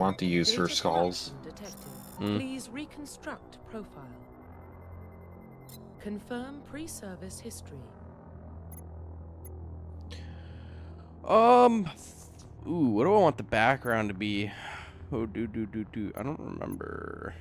want to use for Data skulls. corruption detected. Mm. Please reconstruct profile. Confirm pre-service history. Ooh, what do I want the background to be? Oh, I don't remember.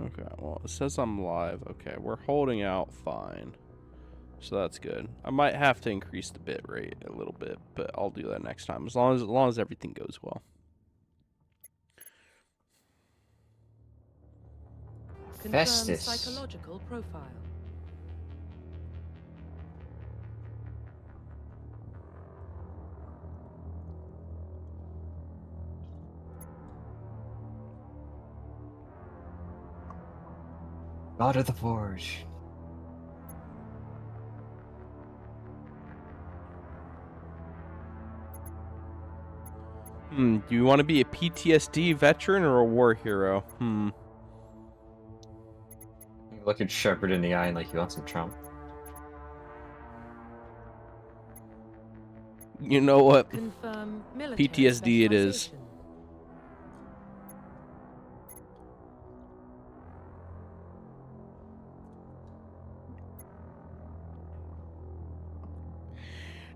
Okay, well, it says I'm live. Okay, we're holding out fine. So that's good. I might have to increase the bit rate a little bit, but I'll do that next time as long as everything goes well. Confirm Festus. psychological profile. God of the Forge. Do you want to be a PTSD veteran or a war hero? You look at Shepard in the eye and like you want some Trump. You know what? Confirm military PTSD it is. specialization.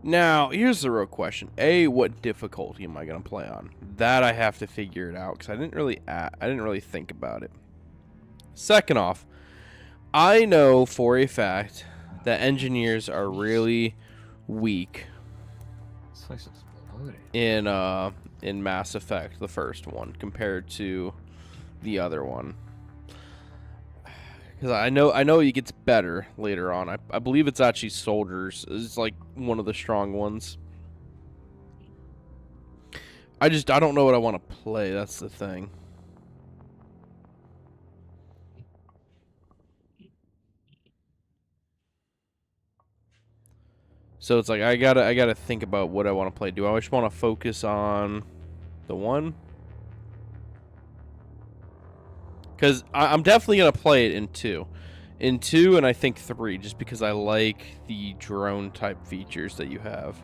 Now, here's the real question. A, what difficulty am I going to play on? That I have to figure it out because I didn't really think about it. Second off, I know for a fact that engineers are really weak This place is exploding. in Mass Effect, the first one, compared to the other one. Because I know it gets better later on. I believe it's actually soldiers. It's like one of the strong ones. I don't know what I want to play. That's the thing. So it's like I gotta think about what I want to play. Do I just want to focus on the one? Because I'm definitely gonna play it in 2. In 2 and I think 3, just because I like the drone type features that you have.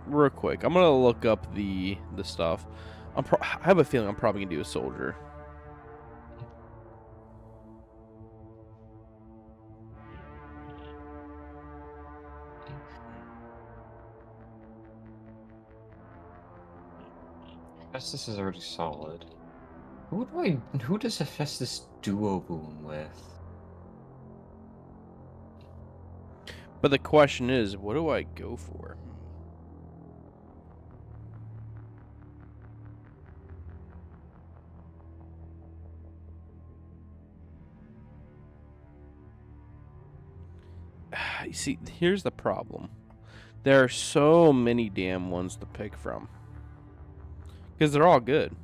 Real quick, I'm gonna look up the stuff. I have a feeling I'm probably gonna do a soldier. Festus is already solid. Who does Festus duo boom with? But the question is, what do I go for? You see, here's the problem. There are so many damn ones to pick from. Because they're all good.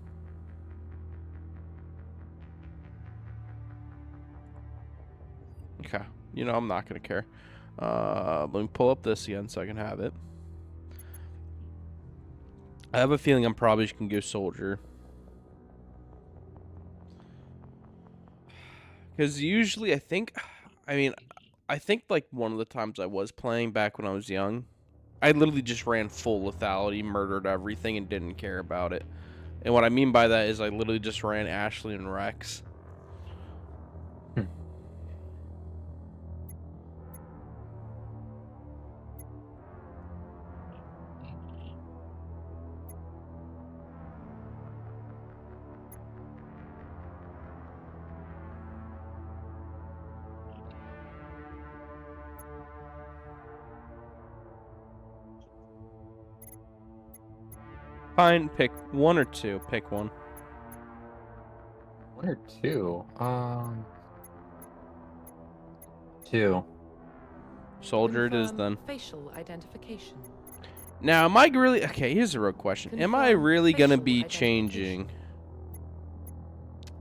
Okay. You know, I'm not going to care. Let me pull up this again so I can have it. I have a feeling I'm probably just going to go soldier. Because usually I think like one of the times I was playing back when I was young, I literally just ran full lethality, murdered everything, and didn't care about it. And what I mean by that is I literally just ran Ashley and Rex. Fine, pick 1 or 2. Pick one. 1 or 2? 2. Soldier it is Confirm then. facial identification. Now, am I really... Okay, here's a real question. Am I Confirm really going to facial be identification. changing...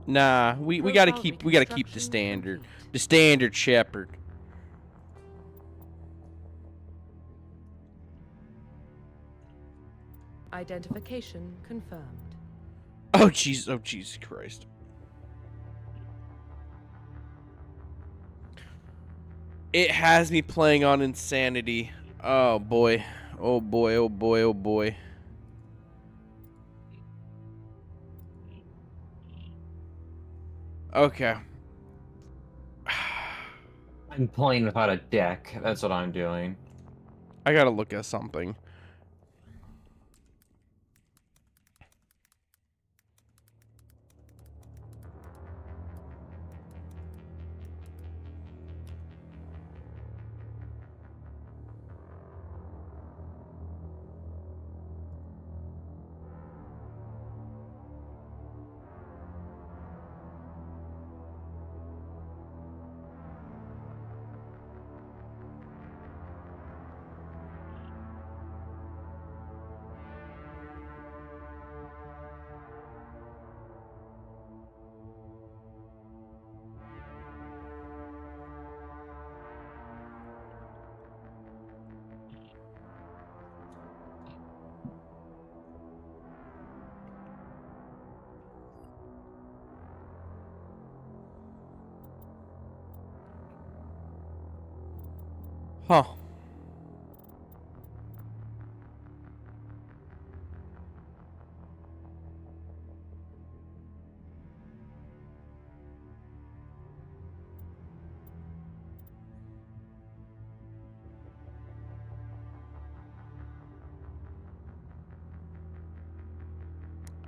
Nah, we gotta keep the reconstruction standard. complete. The standard Shepard. Identification confirmed. Oh jeez, oh Jesus Christ. It has me playing on Insanity. Oh boy. Oh boy, oh boy, oh boy. Okay. I'm playing without a deck. That's what I'm doing. I gotta look at something. Huh.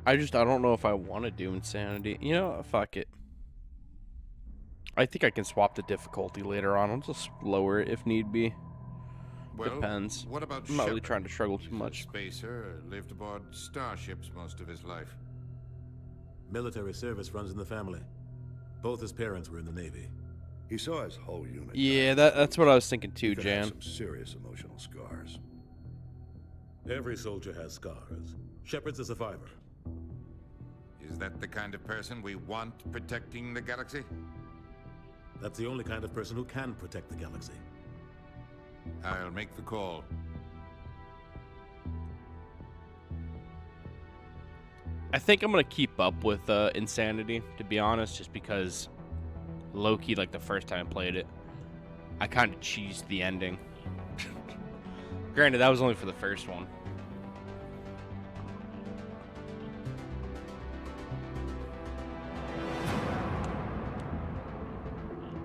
I don't know if I want to do Insanity. You know, fuck it. I think I can swap the difficulty later on. I'll just lower it if need be. Well, Depends. What about I'm not really Shepard? trying to struggle too He's a much. spacer, lived aboard starships most of his life. Military service runs in the family. Both his parents were in the Navy. He saw his whole unit. Yeah, that's what I was thinking too, He could have Jan. some serious emotional scars. Every soldier has scars. Shepard's a survivor. Is that the kind of person we want protecting the galaxy? That's the only kind of person who can protect the galaxy. I'll make the call. I think I'm gonna keep up with Insanity, to be honest, just because low-key, like the first time I played it, I kind of cheesed the ending. Granted, that was only for the first one.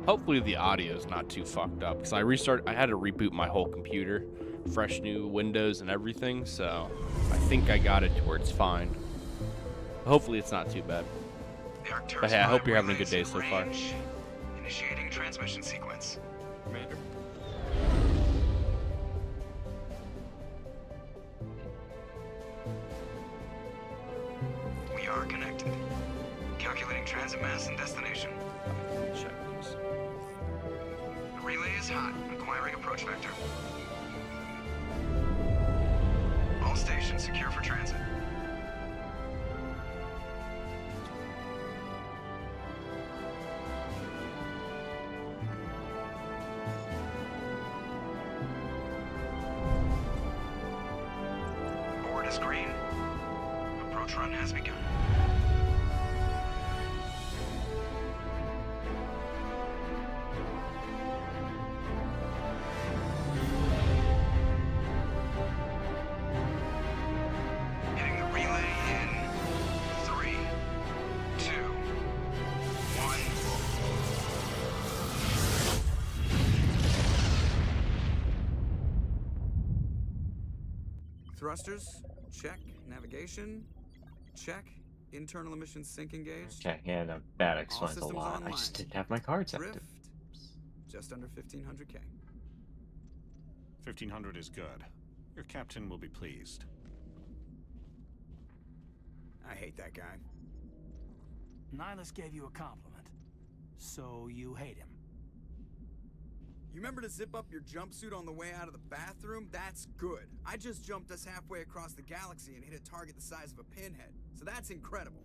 Hopefully the audio is not too fucked up, because I had to reboot my whole computer, fresh new Windows and everything, so I think I got it to where it's fine. Hopefully it's not too bad. But hey, I hope you're having a good day so far. Initiating transmission sequence. Commander. We are connected. Calculating transit mass and destination. Check this. The relay is hot. Acquiring approach vector. All stations secure for transit. Board is green. Approach run has begun. Hitting the relay in 3, 2, 1. Thrusters, check. Navigation, check. Internal emissions sync engaged. Okay, yeah, no, that explains a systems lot. I online. just didn't have my cards Drift, active. just under 1500K. 1500 is good. Your captain will be pleased. I hate that guy. Nihilus gave you a compliment, so you hate him. You remember to zip up your jumpsuit on the way out of the bathroom? That's good. I just jumped us halfway across the galaxy and hit a target the size of a pinhead, so that's incredible.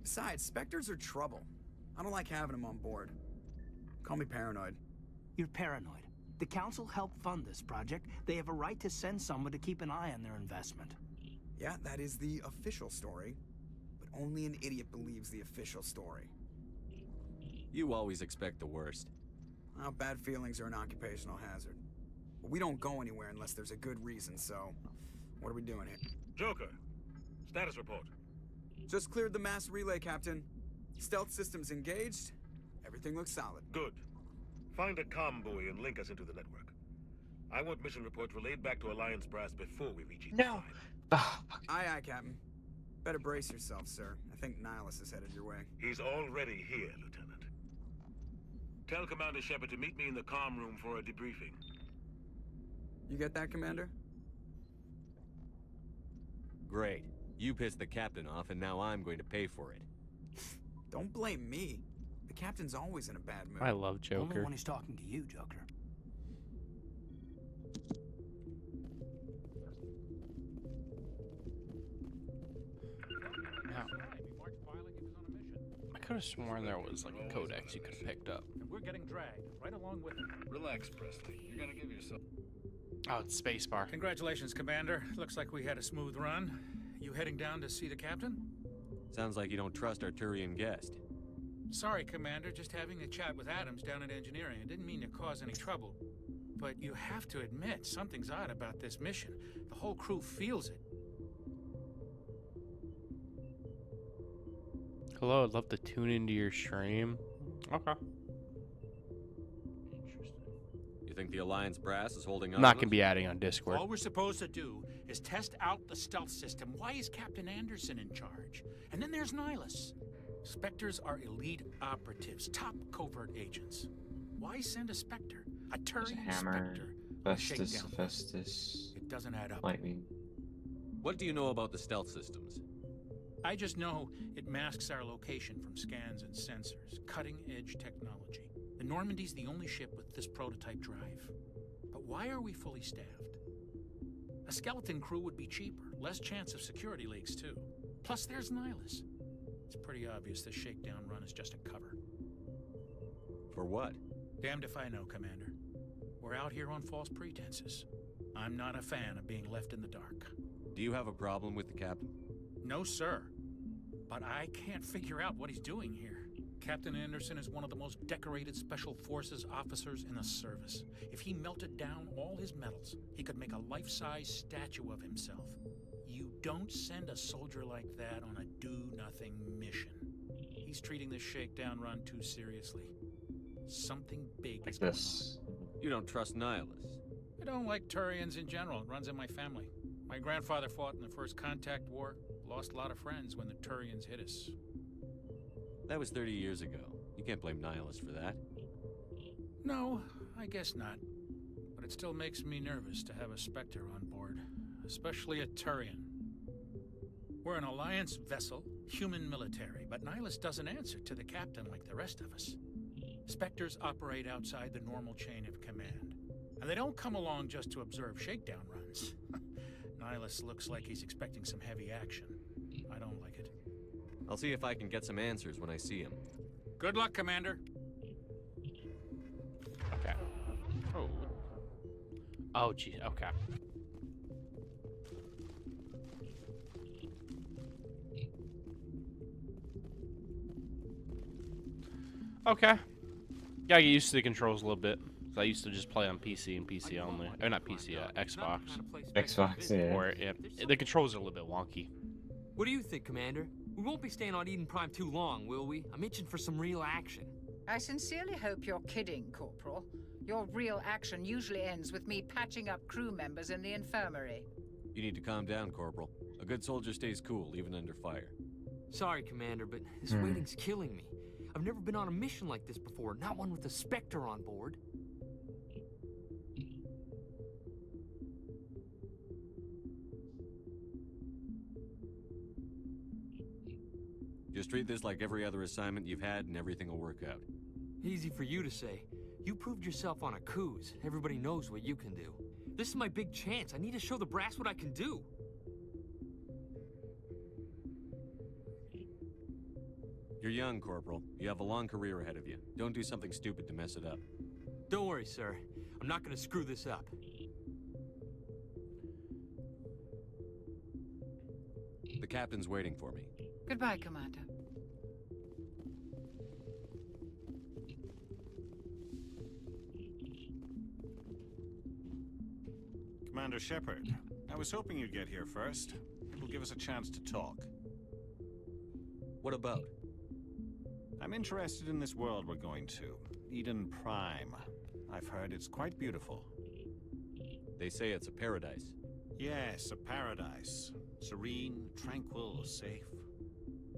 Besides, Spectres are trouble. I don't like having him on board. Call me paranoid. You're paranoid. The Council helped fund this project. They have a right to send someone to keep an eye on their investment. Yeah, that is the official story. But only an idiot believes the official story. You always expect the worst. Well, bad feelings are an occupational hazard. But we don't go anywhere unless there's a good reason, so... What are we doing here? Joker, status report. Just cleared the mass relay, Captain. Stealth systems engaged. Everything looks solid. Good. Find a comm buoy and link us into the network. I want mission reports relayed back to Alliance Brass before we reach Ethan. No! Aye, aye, Captain. Better brace yourself, sir. I think Nihilus is headed your way. He's already here, Lieutenant. Tell Commander Shepard to meet me in the comm room for a debriefing. You get that, Commander? Great. You pissed the captain off, and now I'm going to pay for it. Don't blame me. The Captain's always in a bad mood. I love Only Joker. when he's talking to you, Joker. Now, I could have sworn there was like a codex you could have picked up. And we're getting dragged right along with him. Relax, Presley. You're gonna give yourself... Oh, it's spacebar. Congratulations, Commander. Looks like we had a smooth run. You heading down to see the Captain? Sounds like you don't trust our Turian guest. Sorry, Commander. Just having a chat with Adams down at engineering. I didn't mean to cause any trouble. But you have to admit, something's odd about this mission. The whole crew feels it. Hello, I'd love to tune into your stream. Okay. You think the Alliance Brass is holding up? I'm not going to be adding on Discord. All we're supposed to do is test out the stealth system. Why is Captain Anderson in charge? And then there's Nihilus. Spectres are elite operatives, top covert agents. Why send a Spectre? A Turian Hammer, Spectre. Festus, Shakedown. Festus. It doesn't add up. Lightning. What do you know about the stealth systems? I just know it masks our location from scans and sensors. Cutting-edge technology. The Normandy's the only ship with this prototype drive. But why are we fully staffed? A skeleton crew would be cheaper. Less chance of security leaks, too. Plus, there's Nihilus. It's pretty obvious this shakedown run is just a cover. For what? Damned if I know, Commander. We're out here on false pretenses. I'm not a fan of being left in the dark. Do you have a problem with the captain? No, sir. But I can't figure out what he's doing here. Captain Anderson is one of the most decorated Special Forces officers in the service. If he melted down all his medals, he could make a life-size statue of himself. You don't send a soldier like that on a do-nothing mission. He's treating this shakedown run too seriously. Something big Like is going this. You don't trust Nihilus. on. I don't like Turians in general. It runs in my family. My grandfather fought in the First Contact War. Lost a lot of friends when the Turians hit us. That was 30 years ago. You can't blame Nihilus for that. No, I guess not. But it still makes me nervous to have a Spectre on board. Especially a Turian. We're an Alliance vessel, human military, but Nihilus doesn't answer to the captain like the rest of us. Spectres operate outside the normal chain of command. And they don't come along just to observe shakedown runs. Nihilus looks like he's expecting some heavy action. I don't like it. I'll see if I can get some answers when I see him. Good luck, Commander. Okay. Oh. Oh, geez. Okay. Okay. Gotta get used to the controls a little bit. 'Cause I used to just play on PC and PC only. Or not PC, Xbox. Xbox, yeah. Or, yeah, the controls are a little bit wonky. What do you think, Commander? We won't be staying on Eden Prime too long, will we? I'm itching for some real action. I sincerely hope you're kidding, Corporal. Your real action usually ends with me patching up crew members in the infirmary. You need to calm down, Corporal. A good soldier stays cool, even under fire. Sorry, Commander, but this waiting's killing me. I've never been on a mission like this before, not one with a Spectre on board. Just treat this like every other assignment you've had and everything will work out. Easy for you to say. You proved yourself on a cruise. Everybody knows what you can do. This is my big chance. I need to show the brass what I can do. You're young, Corporal. You have a long career ahead of you. Don't do something stupid to mess it up. Don't worry, sir. I'm not gonna screw this up. The captain's waiting for me. Goodbye, Commander. Commander Shepard, I was hoping you'd get here first. It will give us a chance to talk. What about? I'm interested in this world we're going to. Eden Prime. I've heard it's quite beautiful. They say it's a paradise. Yes, a paradise. Serene, tranquil, safe.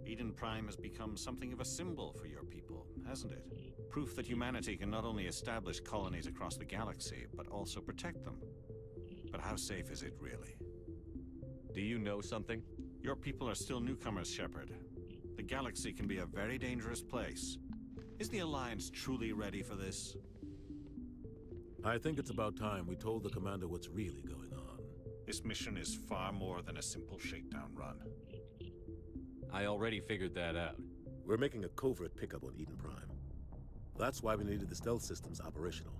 Eden Prime has become something of a symbol for your people, hasn't it? Proof that humanity can not only establish colonies across the galaxy, but also protect them. But how safe is it, really? Do you know something? Your people are still newcomers, Shepard. The galaxy can be a very dangerous place. Is the Alliance truly ready for this? I think it's about time we told the Commander what's really going on. This mission is far more than a simple shakedown run. I already figured that out. We're making a covert pickup on Eden Prime. That's why we needed the stealth systems operational.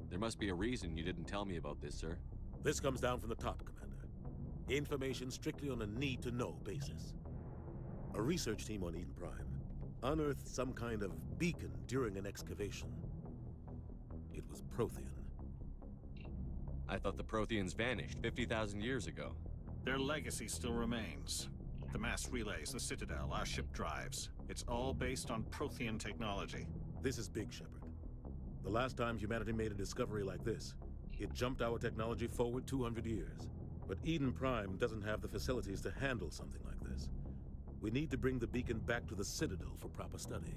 There must be a reason you didn't tell me about this, sir. This comes down from the top, Commander. Information strictly on a need-to-know basis. A research team on Eden Prime unearthed some kind of beacon during an excavation. It was Prothean. I thought the Protheans vanished 50,000 years ago. Their legacy still remains. The mass relays, the Citadel, our ship drives. It's all based on Prothean technology. This is big, Shepard. The last time humanity made a discovery like this, it jumped our technology forward 200 years. But Eden Prime doesn't have the facilities to handle something like this. We need to bring the beacon back to the Citadel for proper study.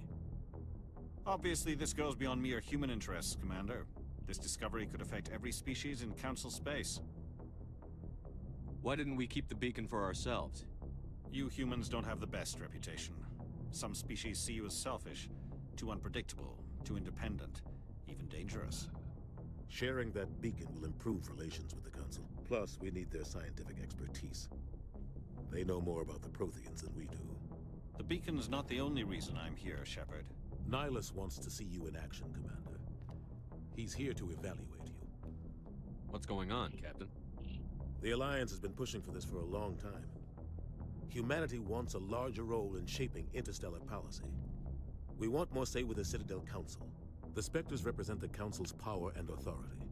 Obviously, this goes beyond mere human interests, Commander. This discovery could affect every species in Council space. Why didn't we keep the beacon for ourselves? You humans don't have the best reputation. Some species see you as selfish, too unpredictable, too independent, even dangerous. Sharing that beacon will improve relations with the Council. Plus, we need their scientific expertise. They know more about the Protheans than we do. The beacon's not the only reason I'm here, Shepard. Nihilus wants to see you in action, Commander. He's here to evaluate you. What's going on, Captain? The Alliance has been pushing for this for a long time. Humanity wants a larger role in shaping interstellar policy. We want more say with the Citadel Council. The Spectres represent the Council's power and authority.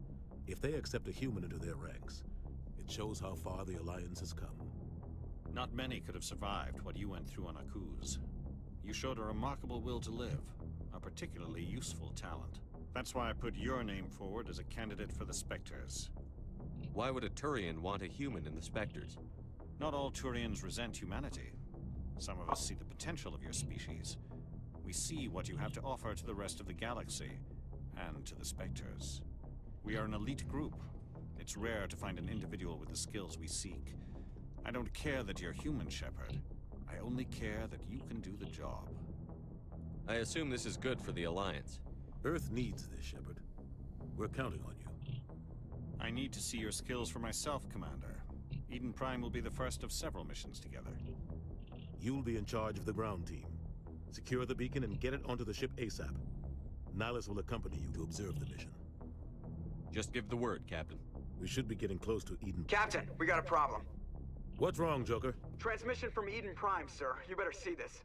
If they accept a human into their ranks, it shows how far the Alliance has come. Not many could have survived what you went through on Akuz. You showed a remarkable will to live, a particularly useful talent. That's why I put your name forward as a candidate for the Spectres. Why would a Turian want a human in the Spectres? Not all Turians resent humanity. Some of us see the potential of your species. We see what you have to offer to the rest of the galaxy, and to the Spectres. We are an elite group. It's rare to find an individual with the skills we seek. I don't care that you're human, Shepard. I only care that you can do the job. I assume this is good for the Alliance. Earth needs this, Shepard. We're counting on you. I need to see your skills for myself, Commander. Eden Prime will be the first of several missions together. You'll be in charge of the ground team. Secure the beacon and get it onto the ship ASAP. Nihilus will accompany you to observe the mission. Just give the word, Captain. We should be getting close to Eden. Captain, we got a problem. What's wrong, Joker? Transmission from Eden Prime, sir. You better see this.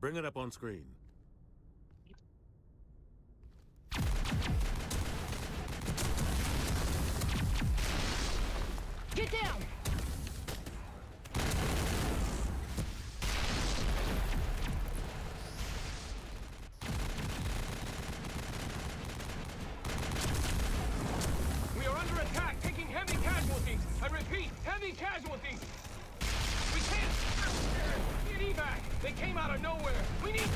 Bring it up on screen. Get down! We are under attack, taking heavy casualties. I repeat, heavy casualties. We can't. Need evac. They came out of nowhere. We need.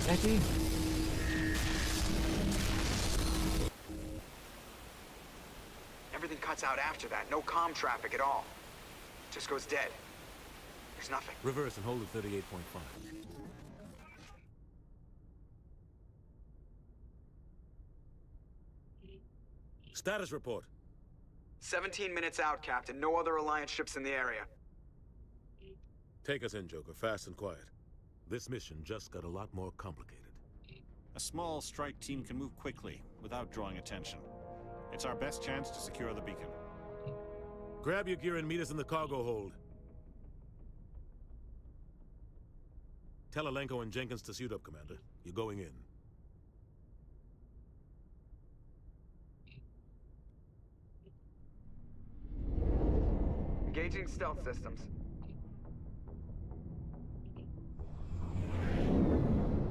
Eddie? Everything cuts out after that. No comm traffic at all. Just goes dead. There's nothing. Reverse and hold at 38.5. Status report. 17 minutes out, Captain. No other Alliance ships in the area. Take us in, Joker, fast and quiet. This mission just got a lot more complicated. A small strike team can move quickly, without drawing attention. It's our best chance to secure the beacon. Grab your gear and meet us in the cargo hold. Tell Alenko and Jenkins to suit up, Commander. You're going in. Engaging stealth systems.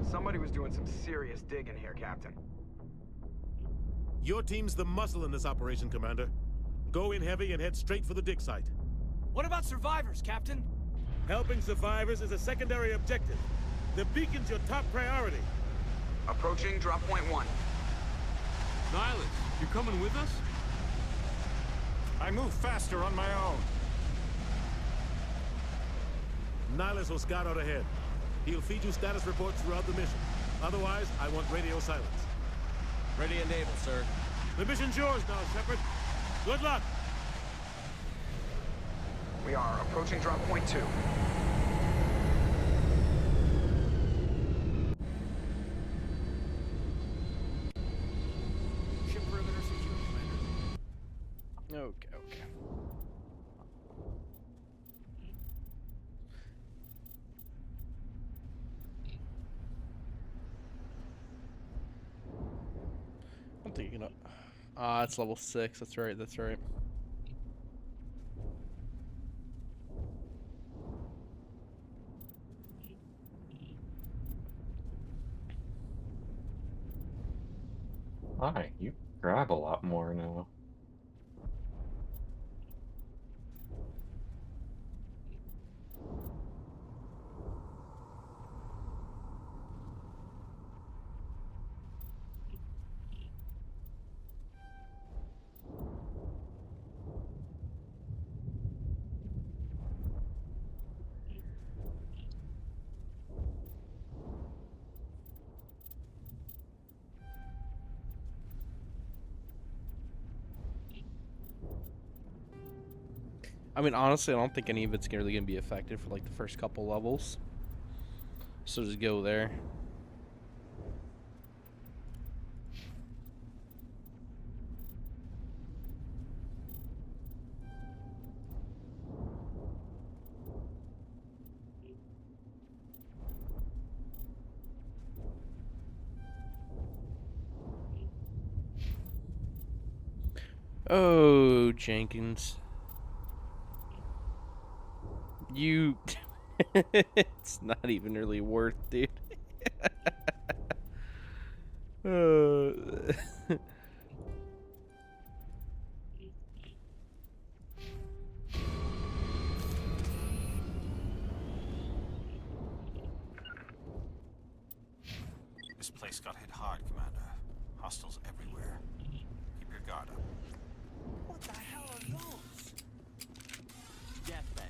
Somebody was doing some serious digging here, Captain. Your team's the muscle in this operation, Commander. Go in heavy and head straight for the dig site. What about survivors, Captain? Helping survivors is a secondary objective. The beacon's your top priority. Approaching drop point 1. Nihilus, you coming with us? I move faster on my own. Nihilus will scout out ahead. He'll feed you status reports throughout the mission. Otherwise, I want radio silence. Ready and able, sir. The mission's yours now, Shepard. Good luck! We are approaching drop point 2. Ship perimeter secure, Commander. Okay, okay. I'm thinking of... Ah, it's level 6. That's right, that's right. Hi, you grab a lot more now. I mean, honestly, I don't think any of it's really going to be effective for, like, the first couple levels. So just go there. Oh, Jenkins. You... it's not even really worth, dude. This place got hit hard, Commander. Hostiles everywhere. Keep your guard up. What the hell are those? Death bag.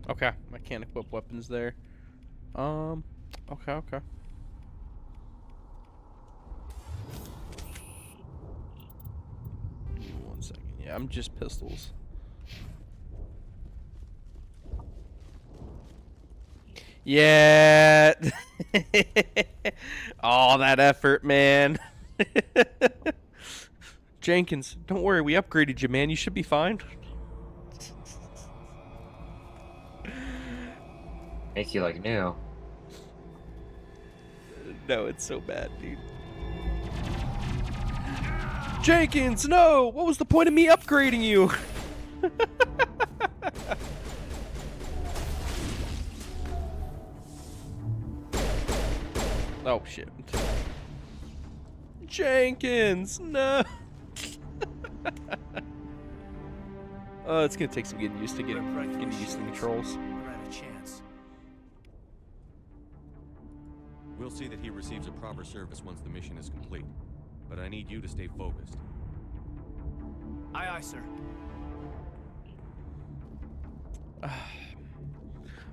Okay, I can't equip weapons there. Okay. 1 second. Yeah, I'm just pistols. Yeah. All that effort, man. Jenkins, don't worry, we upgraded you, man. You should be fine. Make you like new. No, it's so bad, dude. Jenkins, no! What was the point of me upgrading you? Oh, shit. Jenkins, no! It's gonna take some getting used to the controls. We're at a chance. We'll see that he receives a proper service once the mission is complete. But I need you to stay focused. Aye, aye, sir.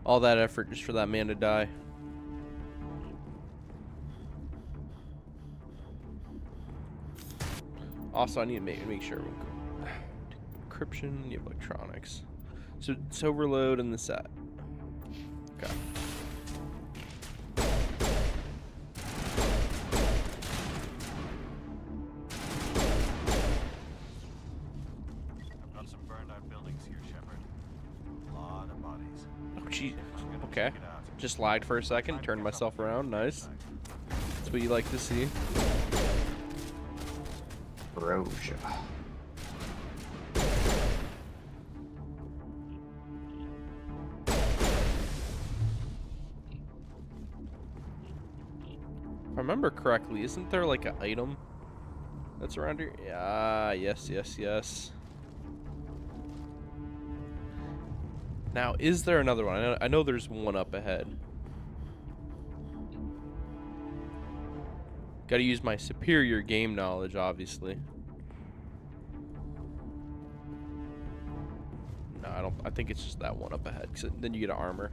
All that effort just for that man to die. Also, I need to make sure. Encryption, you have electronics. So it's overload and the set. Okay. I've got some burned out buildings here, Shepard. A lot of bodies. Oh, gee. Okay. Just lagged for a second. Turned myself around. Nice. That's what you like to see. Roja. If I remember correctly, isn't there like an item that's around here? Yeah, yes. Now, is there another one? I know there's one up ahead. Gotta use my superior game knowledge, obviously. No, I think it's just that one up ahead, because then you get an armor.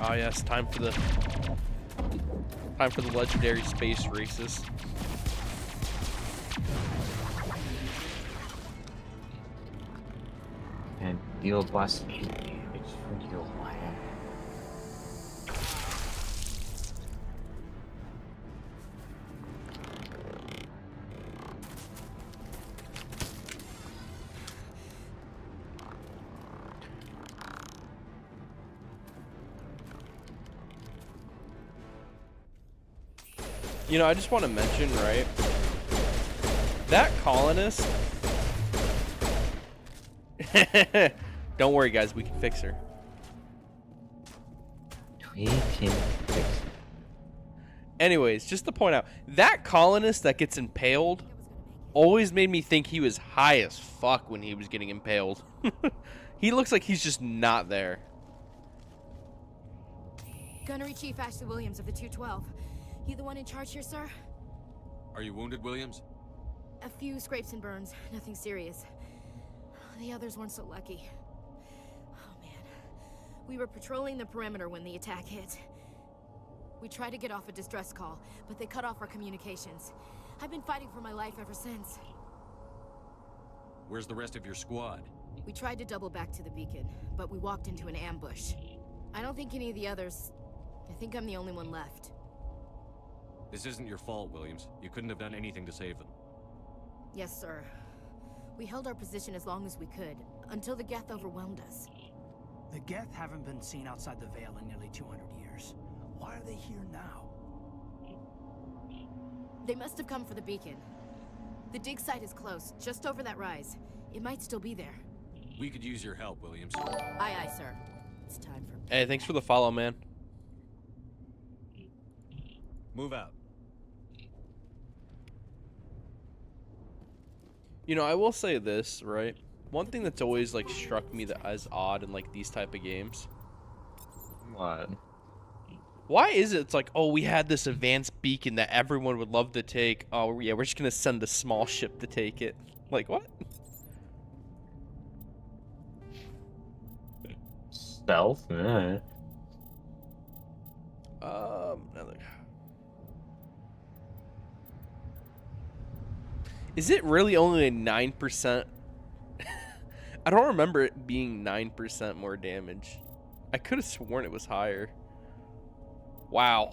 Oh yes, time for the legendary space races. And deal blast 8 damage for your life. You know, I just want to mention, right? That colonist. Don't worry, guys. We can fix her. We can fix her. Anyways, just to point out, that colonist that gets impaled always made me think he was high as fuck when he was getting impaled. He looks like he's just not there. Gunnery Chief Ashley Williams of the 212. You the one in charge here, sir? Are you wounded, Williams? A few scrapes and burns, nothing serious. The others weren't so lucky. Oh man. We were patrolling the perimeter when the attack hit. We tried to get off a distress call, but they cut off our communications. I've been fighting for my life ever since. Where's the rest of your squad? We tried to double back to the beacon, but we walked into an ambush. I don't think any of the others... I think I'm the only one left. This isn't your fault, Williams. You couldn't have done anything to save them. Yes, sir. We held our position as long as we could, until the Geth overwhelmed us. The Geth haven't been seen outside the Veil in nearly 200 years. Why are they here now? They must have come for the beacon. The dig site is close, just over that rise. It might still be there. We could use your help, Williams. Aye, aye, sir. It's time for... Hey, thanks for the follow, man. Move out. You know, I will say this, right? One thing that's always like struck me that as odd in like these type of games. What? Why is it? It's like, oh, we had this advanced beacon that everyone would love to take. Oh yeah, we're just gonna send a small ship to take it. Like what? Stealth? Another. Is it really only a 9%? I don't remember it being 9% more damage. I could have sworn it was higher. Wow.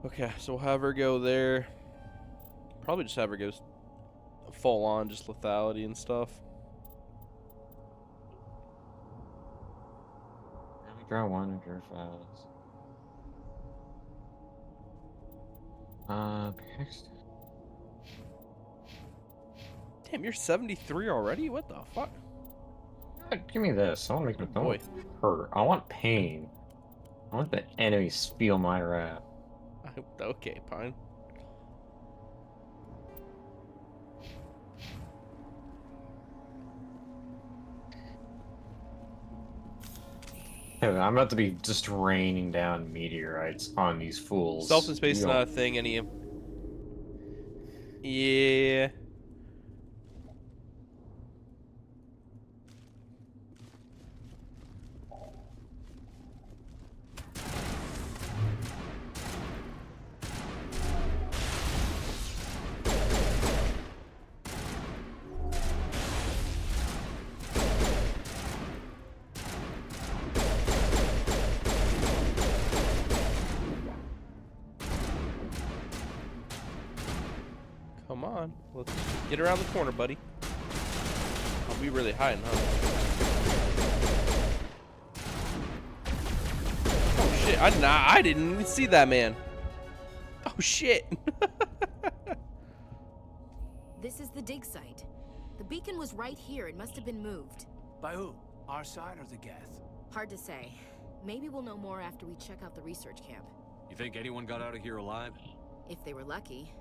Okay, so we'll have her go there. Probably just have her go full on, just lethality and stuff. Draw one or draw files. Next. Damn, you're 73 already? What the fuck? Give me this. I want to make them hurt. I want pain. I want the enemies feel my wrath. Okay, fine. I'm about to be just raining down meteorites on these fools. Self in space is not a thing, any. Yeah. Come on, let's get around the corner, buddy. I'll be really hiding, huh? Oh shit! I didn't even see that man. Oh shit! This is the dig site. The beacon was right here. It must have been moved. By who? Our side or the Geth? Hard to say. Maybe we'll know more after we check out the research camp. You think anyone got out of here alive? If they were lucky.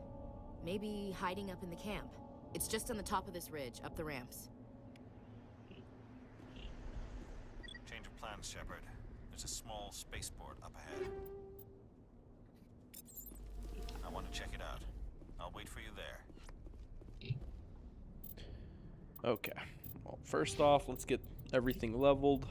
Maybe hiding up in the camp. It's just on the top of this ridge, up the ramps. Change of plans, Shepard. There's a small spaceport up ahead. I want to check it out. I'll wait for you there. Okay. Well, first off, let's get everything leveled.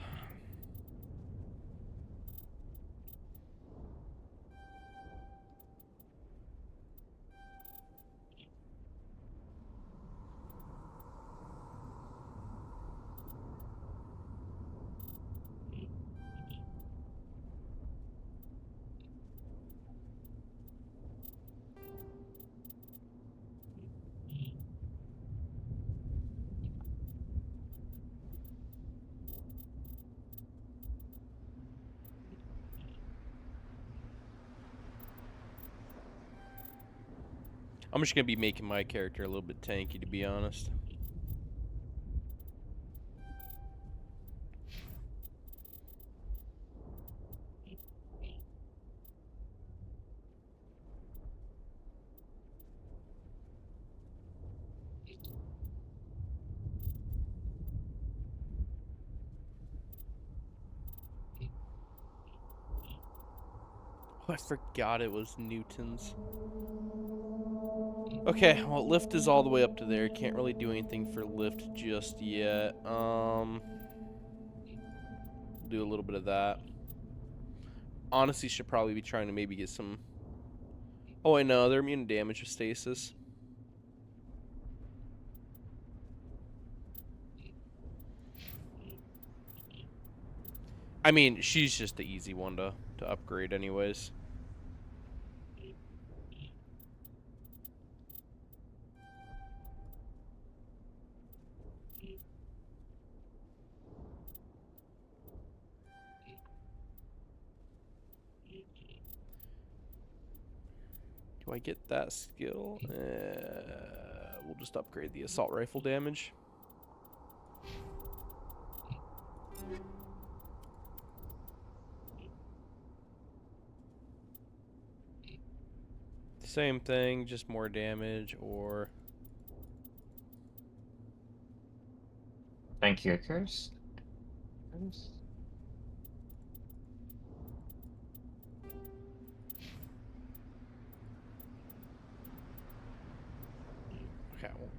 I'm just gonna be making my character a little bit tanky, to be honest. Oh, I forgot it was Newtons. Okay, well, lift is all the way up to there. Can't really do anything for lift just yet. Do a little bit of that. Honestly, should probably be trying to maybe get some... Oh, I know, they're immune to damage with stasis. I mean, she's just the easy one to upgrade anyways. Do I get that skill? We'll just upgrade the assault rifle damage. Same thing, just more damage, or... Thank you, Icarus. Okay, well...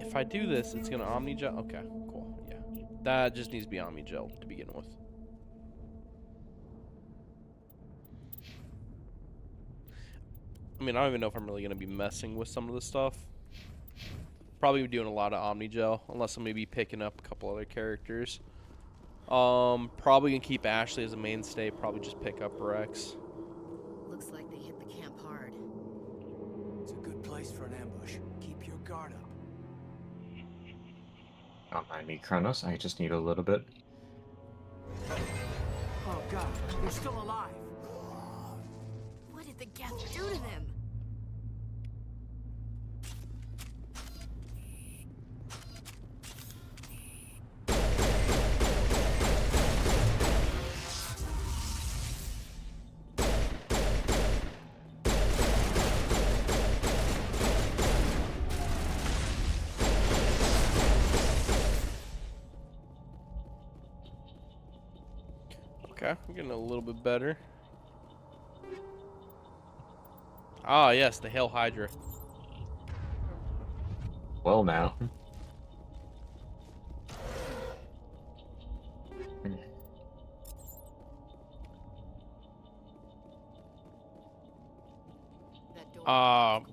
If I do this, it's gonna Omni-Gel? Okay, cool, yeah. That just needs to be Omni-Gel to begin with. I mean, I don't even know if I'm really going to be messing with some of the stuff. Probably be doing a lot of Omni-Gel, unless I'm maybe picking up a couple other characters. Probably going to keep Ashley as a mainstay, probably just pick up Rex. Looks like they hit the camp hard. It's a good place for an ambush. Keep your guard up. Don't mind me, Kronos. I just need a little bit. Oh god, you're still alive. What did the Geth do to them? Okay, I'm getting a little bit better. Ah, yes, the Hail Hydra. Well, now.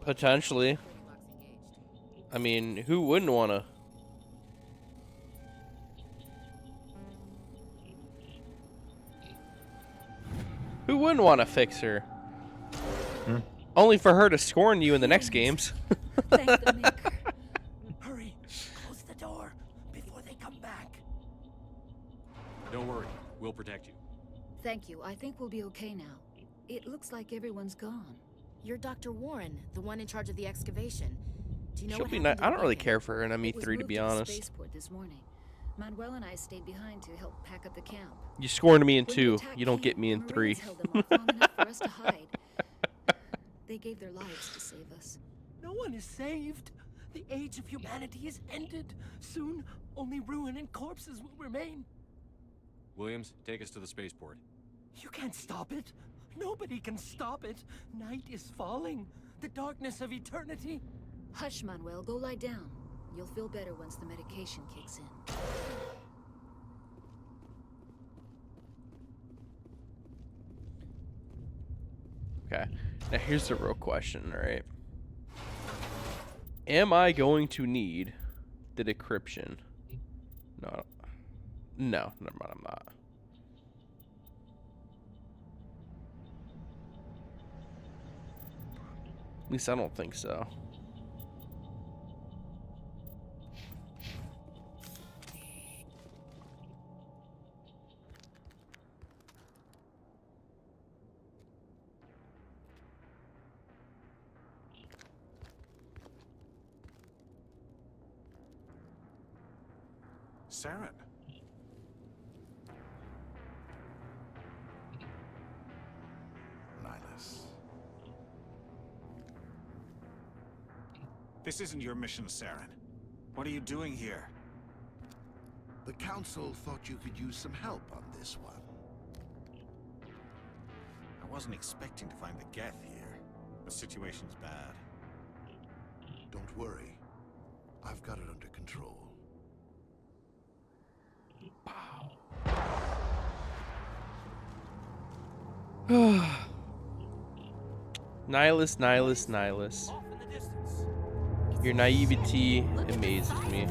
Potentially. I mean, who wouldn't want to? Who wouldn't want to fix her? Only for her to scorn you in the next games. Thank the Maker. Hurry, close the door before they come back. Don't worry, we'll protect you. Thank you. I think we'll be okay now. It looks like everyone's gone. You're Dr. Warren, the one in charge of the excavation. Do you know She'll what be happened nice. to I don't really Reagan? care for her in It was ME3, to moved be the honest. spaceport this morning. Manuel and I stayed behind to help pack up the camp. You scorned me in When the 2. attack You don't get came, me in Marines 3. held them off long enough for us to hide. They gave their lives to save us. No one is saved. The age of humanity is ended. Soon, only ruin and corpses will remain. Williams, take us to the spaceport. You can't stop it. Nobody can stop it. Night is falling. The darkness of eternity. Hush, Manuel. Go lie down. You'll feel better once the medication kicks in. Okay. Now here's the real question, alright? Am I going to need the decryption? No. No, never mind, I'm not. At least I don't think so. Saren. Nihilus. This isn't your mission, Saren. What are you doing here? The Council thought you could use some help on this one. I wasn't expecting to find the Geth here. The situation's bad. Don't worry. I've got it under control. Nihilus, Nihilus, Nihilus. Your naivety amazes me.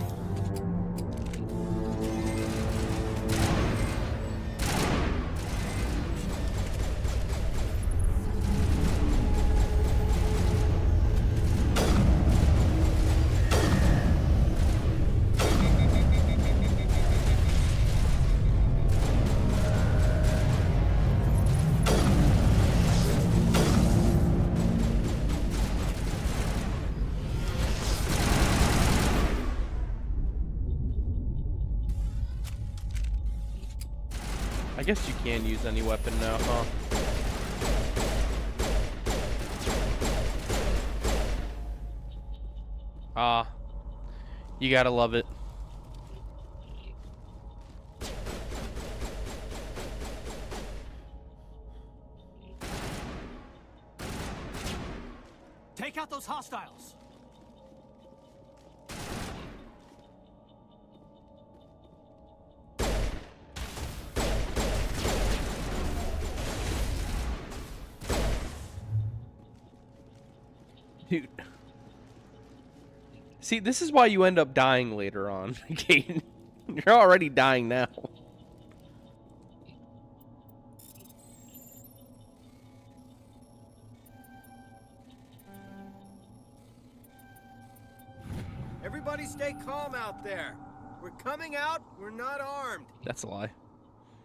I guess you can use any weapon now, huh? Ah, you gotta love it. Take out those hostiles. Dude. See, this is why you end up dying later on, Gaten. You're already dying now. Everybody stay calm out there. We're coming out, we're not armed. That's a lie.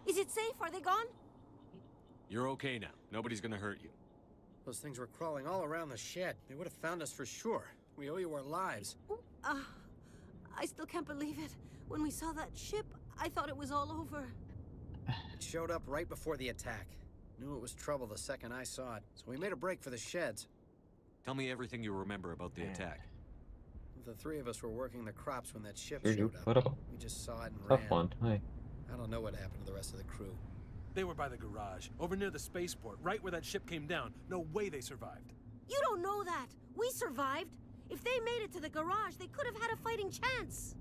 Is it safe? Are they gone? You're okay now. Nobody's gonna hurt you. Those things were crawling all around the shed. They would have found us for sure. We owe you our lives. I still can't believe it. When we saw that ship, I thought it was all over. It showed up right before the attack. Knew it was trouble the second I saw it, so we made a break for the sheds. Tell me everything you remember about the attack. The three of us were working the crops when that ship Dude, showed what up. a We just saw it and tough ran. one. Hey. I don't know what happened to the rest of the crew. They were by the garage, over near the spaceport, right where that ship came down. No way they survived. You don't know that. We survived. If they made it to the garage, they could have had a fighting chance.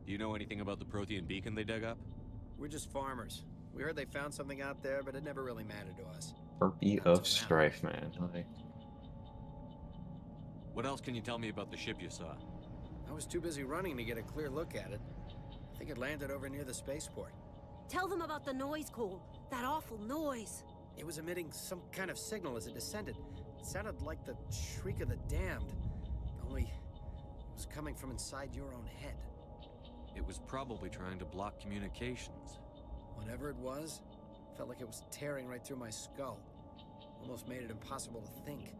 Do you know anything about the Prothean beacon they dug up? We're just farmers. We heard they found something out there, but it never really mattered to us. Burpee of Strife, man. Like... What else can you tell me about the ship you saw? I was too busy running to get a clear look at it. I think it landed over near the spaceport. Tell them about the noise, Cole. That awful noise. It was emitting some kind of signal as it descended. It sounded like the shriek of the damned. Only it was coming from inside your own head. It was probably trying to block communications. Whatever it was, felt like it was tearing right through my skull. Almost made it impossible to think.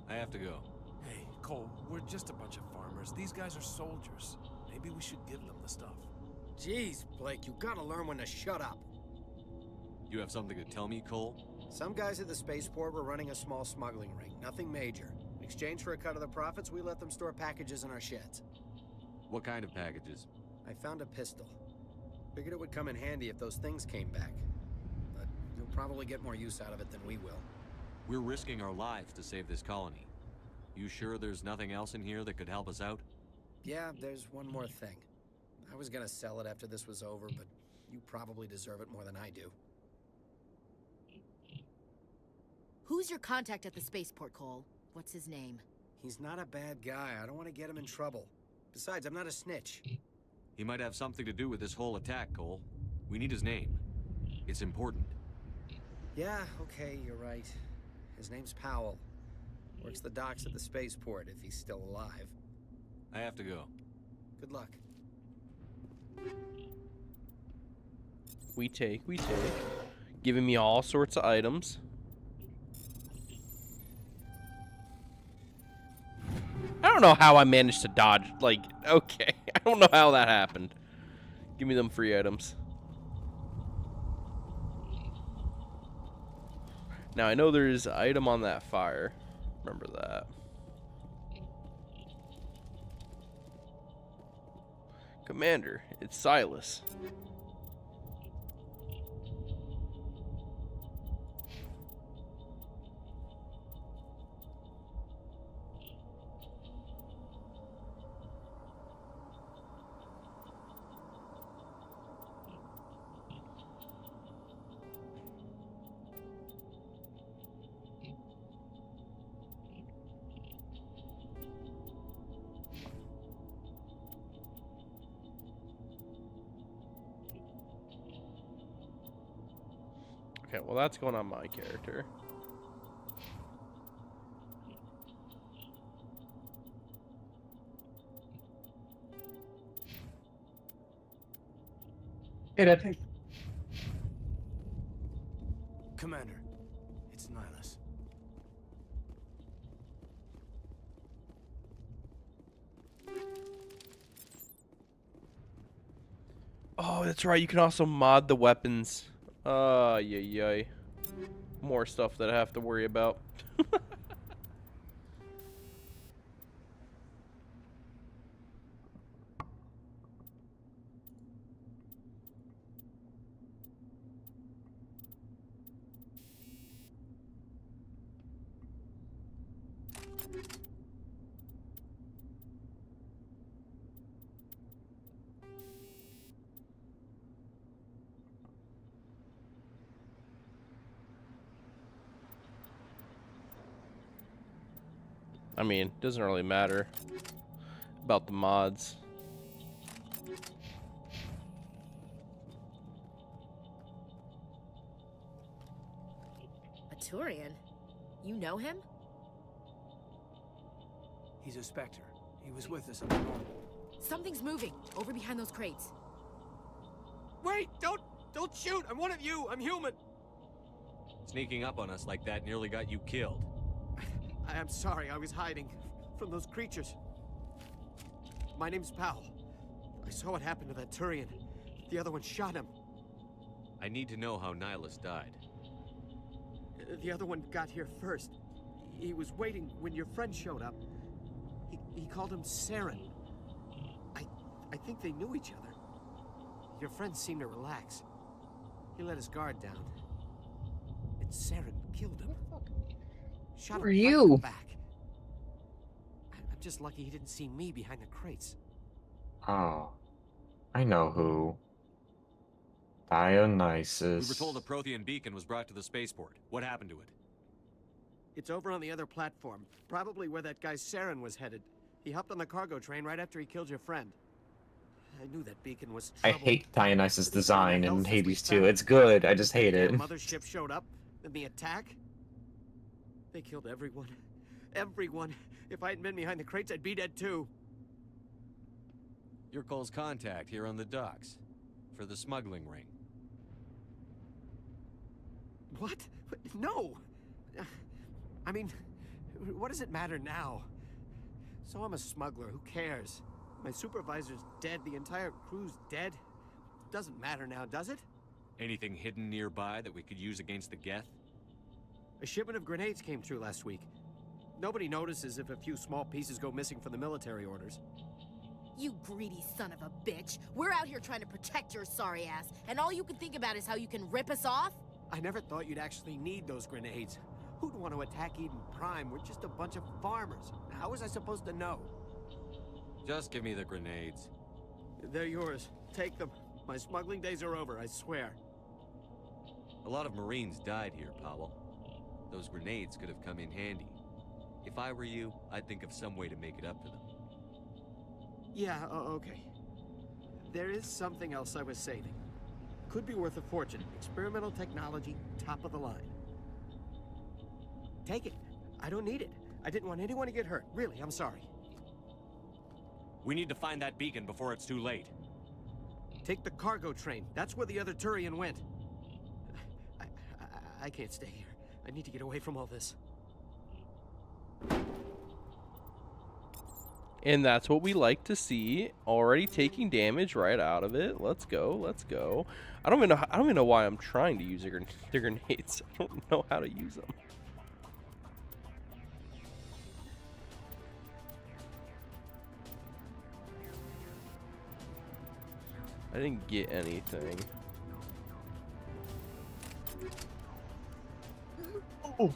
I have to go. Hey, Cole, we're just a bunch of farmers. These guys are soldiers. Maybe we should give them the stuff. Jeez, Blake, you gotta learn when to shut up. You have something to tell me, Cole? Some guys at the spaceport were running a small smuggling ring, nothing major. In exchange for a cut of the profits, we let them store packages in our sheds. What kind of packages? I found a pistol. Figured it would come in handy if those things came back. But you'll probably get more use out of it than we will. We're risking our lives to save this colony. You sure there's nothing else in here that could help us out? Yeah, there's one more thing. I was gonna sell it after this was over, but you probably deserve it more than I do. Who's your contact at the spaceport, Cole? What's his name? He's not a bad guy. I don't want to get him in trouble. Besides, I'm not a snitch. He might have something to do with this whole attack, Cole. We need his name. It's important. Yeah, okay, you're right. His name's Powell. Works the docks at the spaceport, if he's still alive. I have to go. Good luck. We take. Giving me all sorts of items. I don't know how I managed to dodge, like, okay. I don't know how that happened. Give me them free items. Now, I know there's an item on that fire. Remember that. Commander, it's Silas. Okay, well that's going on my character. Hey, I think. Commander, it's Nihilus. Oh, that's right. You can also mod the weapons. Yay. More stuff that I have to worry about. I mean, it doesn't really matter about the mods. A Turian? You know him? He's a Spectre. He was with us at the moment. Something's moving over behind those crates. Wait! Don't shoot! I'm one of you! I'm human! Sneaking up on us like that nearly got you killed. I'm sorry, I was hiding from those creatures. My name's Powell. I saw what happened to that Turian. The other one shot him. I need to know how Nihilus died. The other one got here first. He was waiting when your friend showed up. He called him Saren. I think they knew each other. Your friend seemed to relax. He let his guard down. And Saren killed him. Shot him Who are right in you? the back. I'm just lucky he didn't see me behind the crates. Oh. I know who. Dionysus. We were told a Prothean beacon was brought to the spaceport. What happened to it? It's over on the other platform. Probably where that guy Saren was headed. He hopped on the cargo train right after he killed your friend. I knew that beacon was I trouble. hate Dionysus' design in Hades 2. It's good, I just hate it. The mothership showed up, and the attack. They killed everyone. Everyone. If I hadn't been behind the crates, I'd be dead too. You're Cole's contact here on the docks. For the smuggling ring. What? No! I mean, what does it matter now? So I'm a smuggler, who cares? My supervisor's dead, the entire crew's dead. Doesn't matter now, does it? Anything hidden nearby that we could use against the Geth? A shipment of grenades came through last week. Nobody notices if a few small pieces go missing from the military orders. You greedy son of a bitch. We're out here trying to protect your sorry ass, and all you can think about is how you can rip us off? I never thought you'd actually need those grenades. Who'd want to attack Eden Prime? We're just a bunch of farmers. How was I supposed to know? Just give me the grenades. They're yours. Take them. My smuggling days are over, I swear. A lot of Marines died here, Powell. Those grenades could have come in handy. If I were you, I'd think of some way to make it up to them. Yeah, okay. There is something else I was saving. Could be worth a fortune. Experimental technology, top of the line. Take it. I don't need it. I didn't want anyone to get hurt. Really, I'm sorry. We need to find that beacon before it's too late. Take the cargo train. That's where the other Turian went. I can't stay here. I need to get away from all this. And that's what we like to see. Already taking damage right out of it. Let's go. Let's go. I don't even know why I'm trying to use the grenades. I don't know how to use them. I didn't get anything. Oh.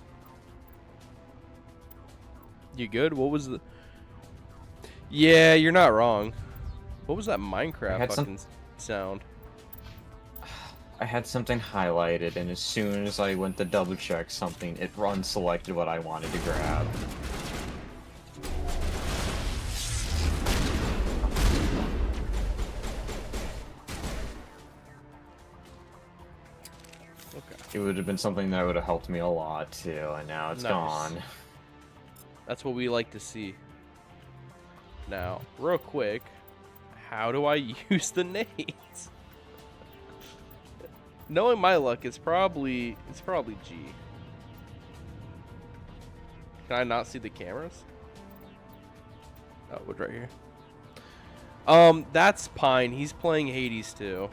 You good? What was the... Yeah, you're not wrong. What was that Minecraft fucking sound? I had something highlighted, and as soon as I went to double check something, it unselected what I wanted to grab. It would have been something that would have helped me a lot too, and now it's gone. That's what we like to see. Now, real quick, how do I use the nades? Knowing my luck, it's probably G. Can I not see the cameras? Oh, it's right here. That's Pine. He's playing Hades too.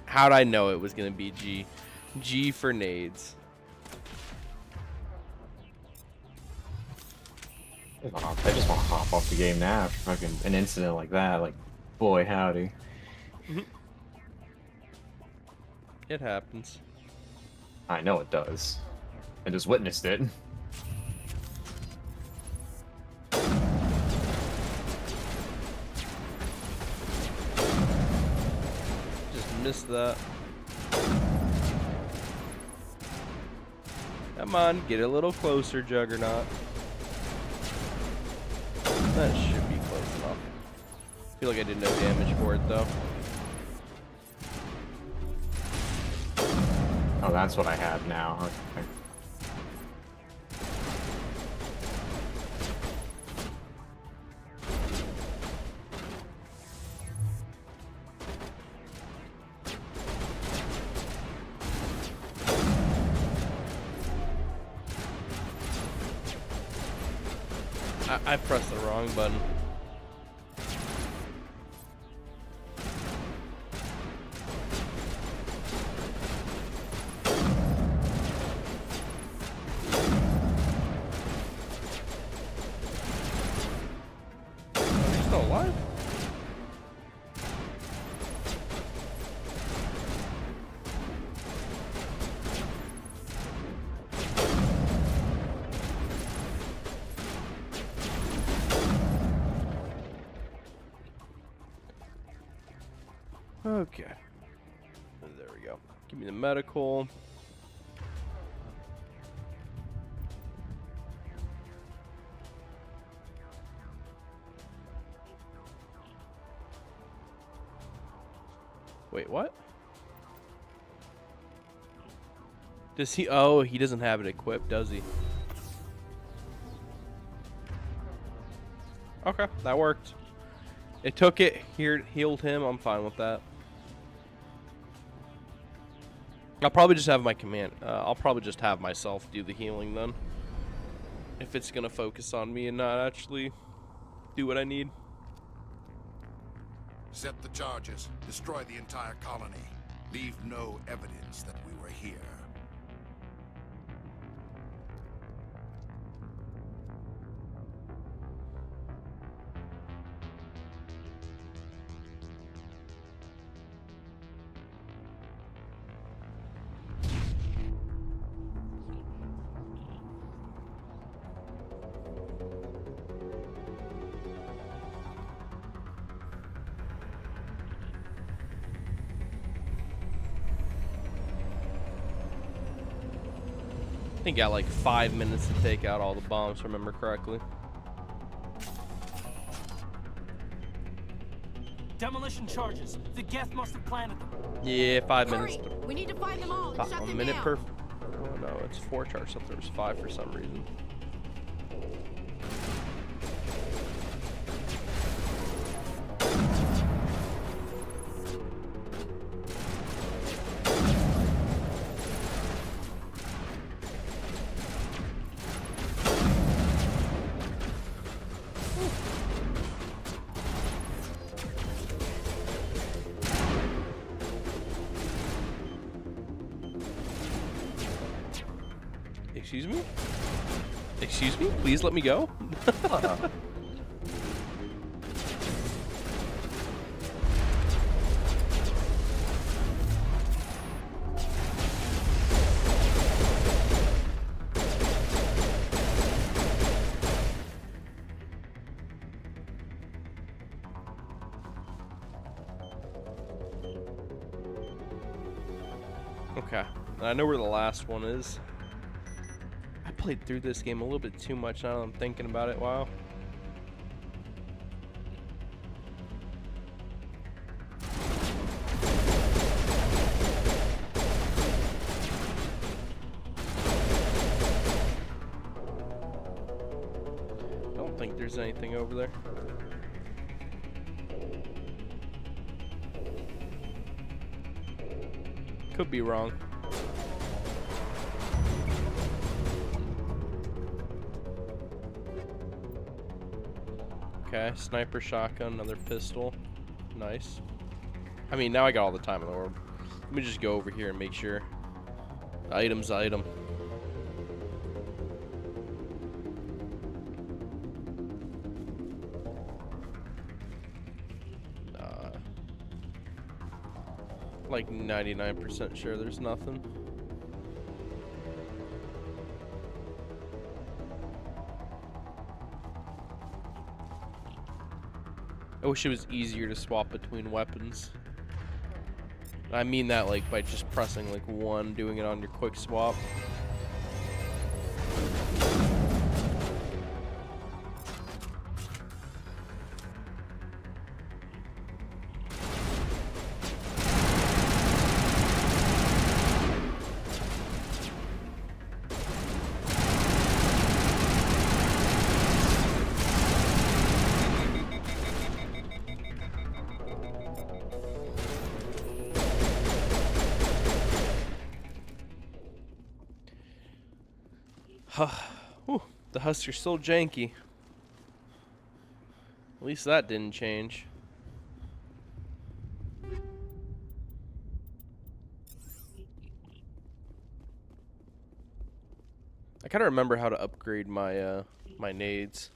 How'd I know it was gonna be G? G for nades. I just want to hop off the game now after fucking an incident like that. Like, boy, howdy. It happens. I know it does. I just witnessed it. Missed that. Come on, get a little closer, Juggernaut. That should be close enough. I feel like I did no damage for it, though. Oh, that's what I have now. Okay. I pressed the wrong button. Are you still alive? Okay. There we go. Give me the medical. Wait, what? Does he? Oh, he doesn't have it equipped, does he? Okay, that worked. It took it, healed him. I'm fine with that. I'll probably just have my command. I'll probably just have myself do the healing then. If it's gonna focus on me and not actually do what I need. Set the charges. Destroy the entire colony. Leave no evidence that we were here. I think got like 5 minutes to take out all the bombs, if I remember correctly. Demolition charges. The Geth must have planted them. Yeah, 5 Hurry! minutes. We need to find them all and shut A them minute down. per. Oh no, it's 4 charges. I thought there was 5 for some reason. Excuse me? Excuse me? Please let me go? Okay, I know where the last one is. I played through this game a little bit too much now that I'm thinking about it. Wow. I don't think there's anything over there. Could be wrong. Okay, sniper shotgun, another pistol. Nice. I mean, now I got all the time in the world. Let me just go over here and make sure. Item's item. Like 99% sure there's nothing. I wish it was easier to swap between weapons. I mean that like by just pressing like 1, doing it on your quick swap. Whew, the Husker's still janky. At least that didn't change. I kind of remember how to upgrade my my nades.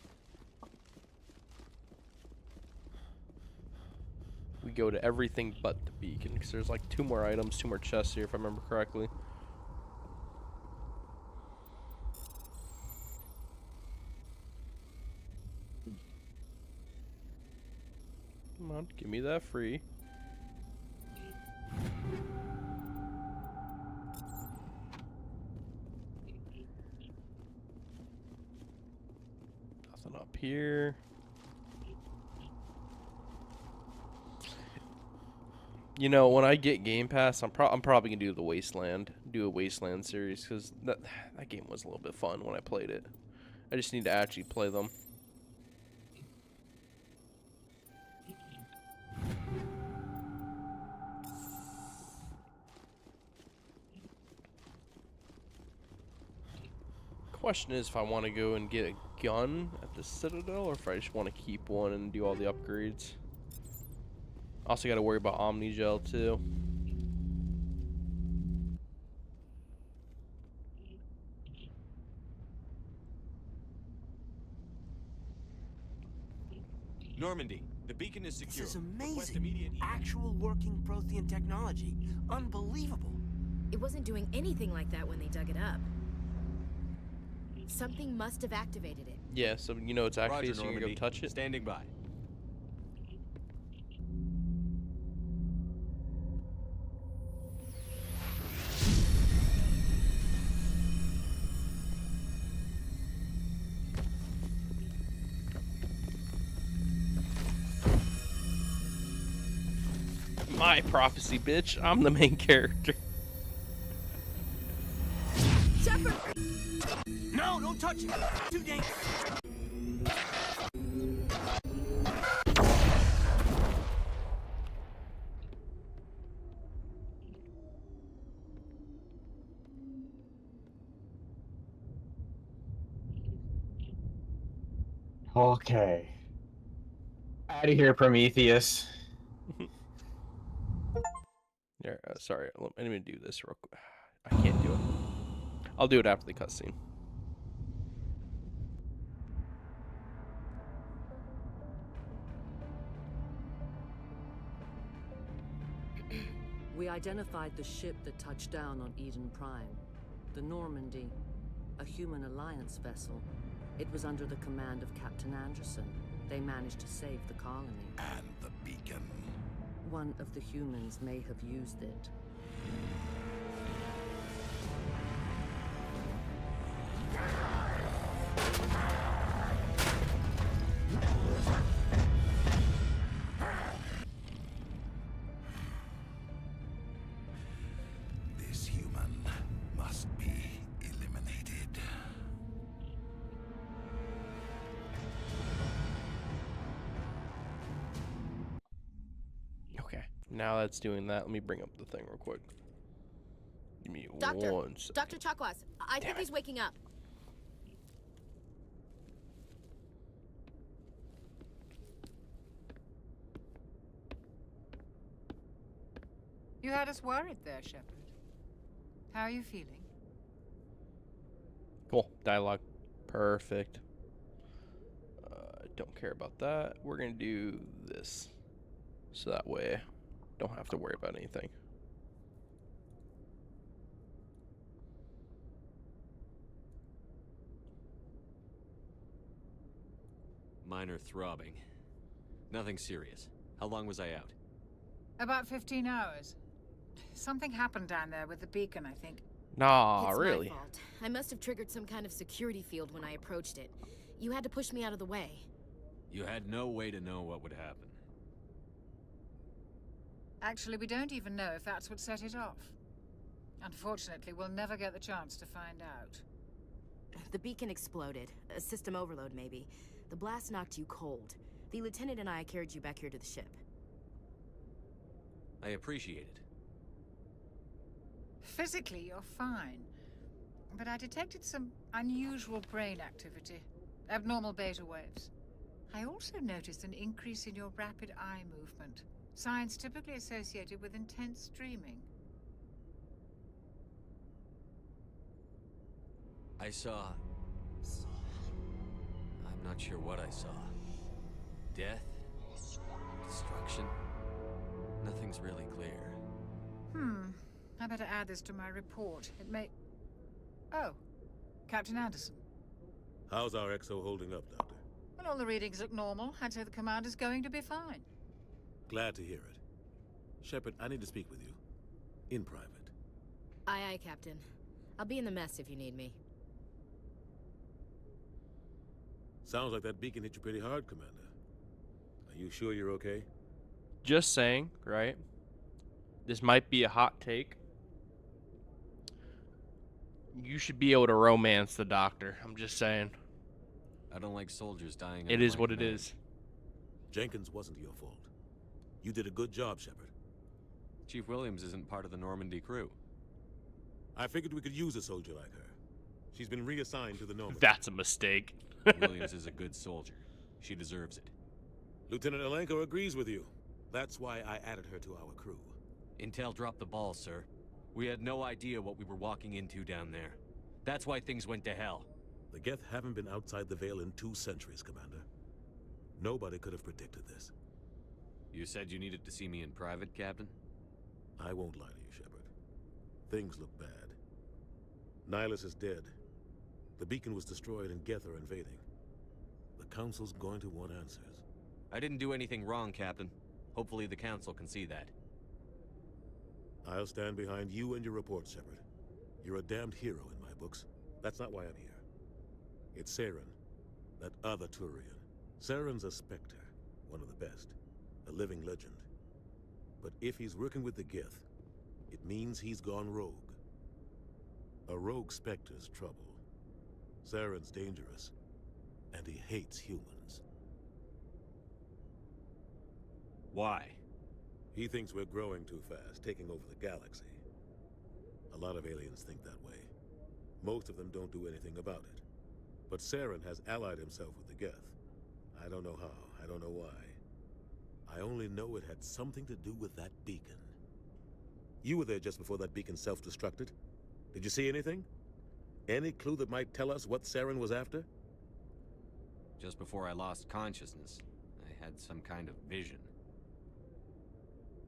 We go to everything but the beacon because there's like 2 more items, 2 more chests here if I remember correctly. Come on, give me that free. Nothing up here. You know, when I get Game Pass, I'm probably gonna do the Wasteland, do a Wasteland series, because that game was a little bit fun when I played it. I just need to actually play them. Question is if I want to go and get a gun at the Citadel, or if I just want to keep one and do all the upgrades. Also got to worry about Omnigel too. Normandy, the beacon is secure. This is Request amazing. immediate evac. Actual working Prothean technology. Unbelievable. It wasn't doing anything like that when they dug it up. Something must have activated it. Yeah, so you know it's actually Roger, so you can go Normandy. touch it. Standing by. My prophecy, bitch. I'm the main character. Shepard! No, don't touch it. Too dangerous. Okay. Out of here, Prometheus. Yeah, sorry. Let me do this real quick. I can't do it. I'll do it after the cutscene. We identified the ship that touched down on Eden Prime. The Normandy, a human alliance vessel. It was under the command of Captain Anderson. They managed to save the colony. And the beacon. One of the humans may have used it. This human must be eliminated. Okay. Now that's doing that. Let me bring up the thing real quick. Give me Doctor, one second. Dr. Chakwas, I think he's waking up. You had us worried there, Shepard. How are you feeling? Cool. Dialogue. Perfect. Don't care about that. We're going to do this. So that way, don't have to worry about anything. Minor throbbing. Nothing serious. How long was I out? About 15 hours. Something happened down there with the beacon, I think. Nah, It's really? my fault. I must have triggered some kind of security field when I approached it. You had to push me out of the way. You had no way to know what would happen. Actually, we don't even know if that's what set it off. Unfortunately, we'll never get the chance to find out. The beacon exploded. A system overload, maybe. The blast knocked you cold. The lieutenant and I carried you back here to the ship. I appreciate it. Physically, you're fine. But I detected some unusual brain activity. Abnormal beta waves. I also noticed an increase in your rapid eye movement. Signs typically associated with intense dreaming. I saw... I'm not sure what I saw. Death? Destruction? Nothing's really clear. I better add this to my report. It may... Oh, Captain Anderson. How's our XO holding up, Doctor? Well, all the readings look normal. I'd say the commander's going to be fine. Glad to hear it. Shepard, I need to speak with you. In private. Aye, aye, Captain. I'll be in the mess if you need me. Sounds like that beacon hit you pretty hard, Commander. Are you sure you're okay? Just saying, right? This might be a hot take. You should be able to romance the doctor. I'm just saying. I don't like soldiers dying. It is what it is. Jenkins wasn't your fault. You did a good job, Shepard. Chief Williams isn't part of the Normandy crew. I figured we could use a soldier like her. She's been reassigned to the Normandy. That's a mistake. Williams is a good soldier. She deserves it. Lieutenant Alenko agrees with you. That's why I added her to our crew. Intel dropped the ball, sir. We had no idea what we were walking into down there. That's why things went to hell. The Geth haven't been outside the Veil in 2 centuries, Commander. Nobody could have predicted this. You said you needed to see me in private, Captain? I won't lie to you, Shepard. Things look bad. Nihilus is dead. The beacon was destroyed and Geth are invading. The Council's going to want answers. I didn't do anything wrong, Captain. Hopefully the Council can see that. I'll stand behind you and your report, Shepard. You're a damned hero in my books. That's not why I'm here. It's Saren, that other Turian. Saren's a Spectre, one of the best, a living legend. But if he's working with the Geth, it means he's gone rogue. A rogue Spectre's trouble. Saren's dangerous, and he hates humans. Why? He thinks we're growing too fast, taking over the galaxy. A lot of aliens think that way. Most of them don't do anything about it. But Saren has allied himself with the Geth. I don't know how, I don't know why. I only know it had something to do with that beacon. You were there just before that beacon self-destructed. Did you see anything? Any clue that might tell us what Saren was after? Just before I lost consciousness, I had some kind of vision.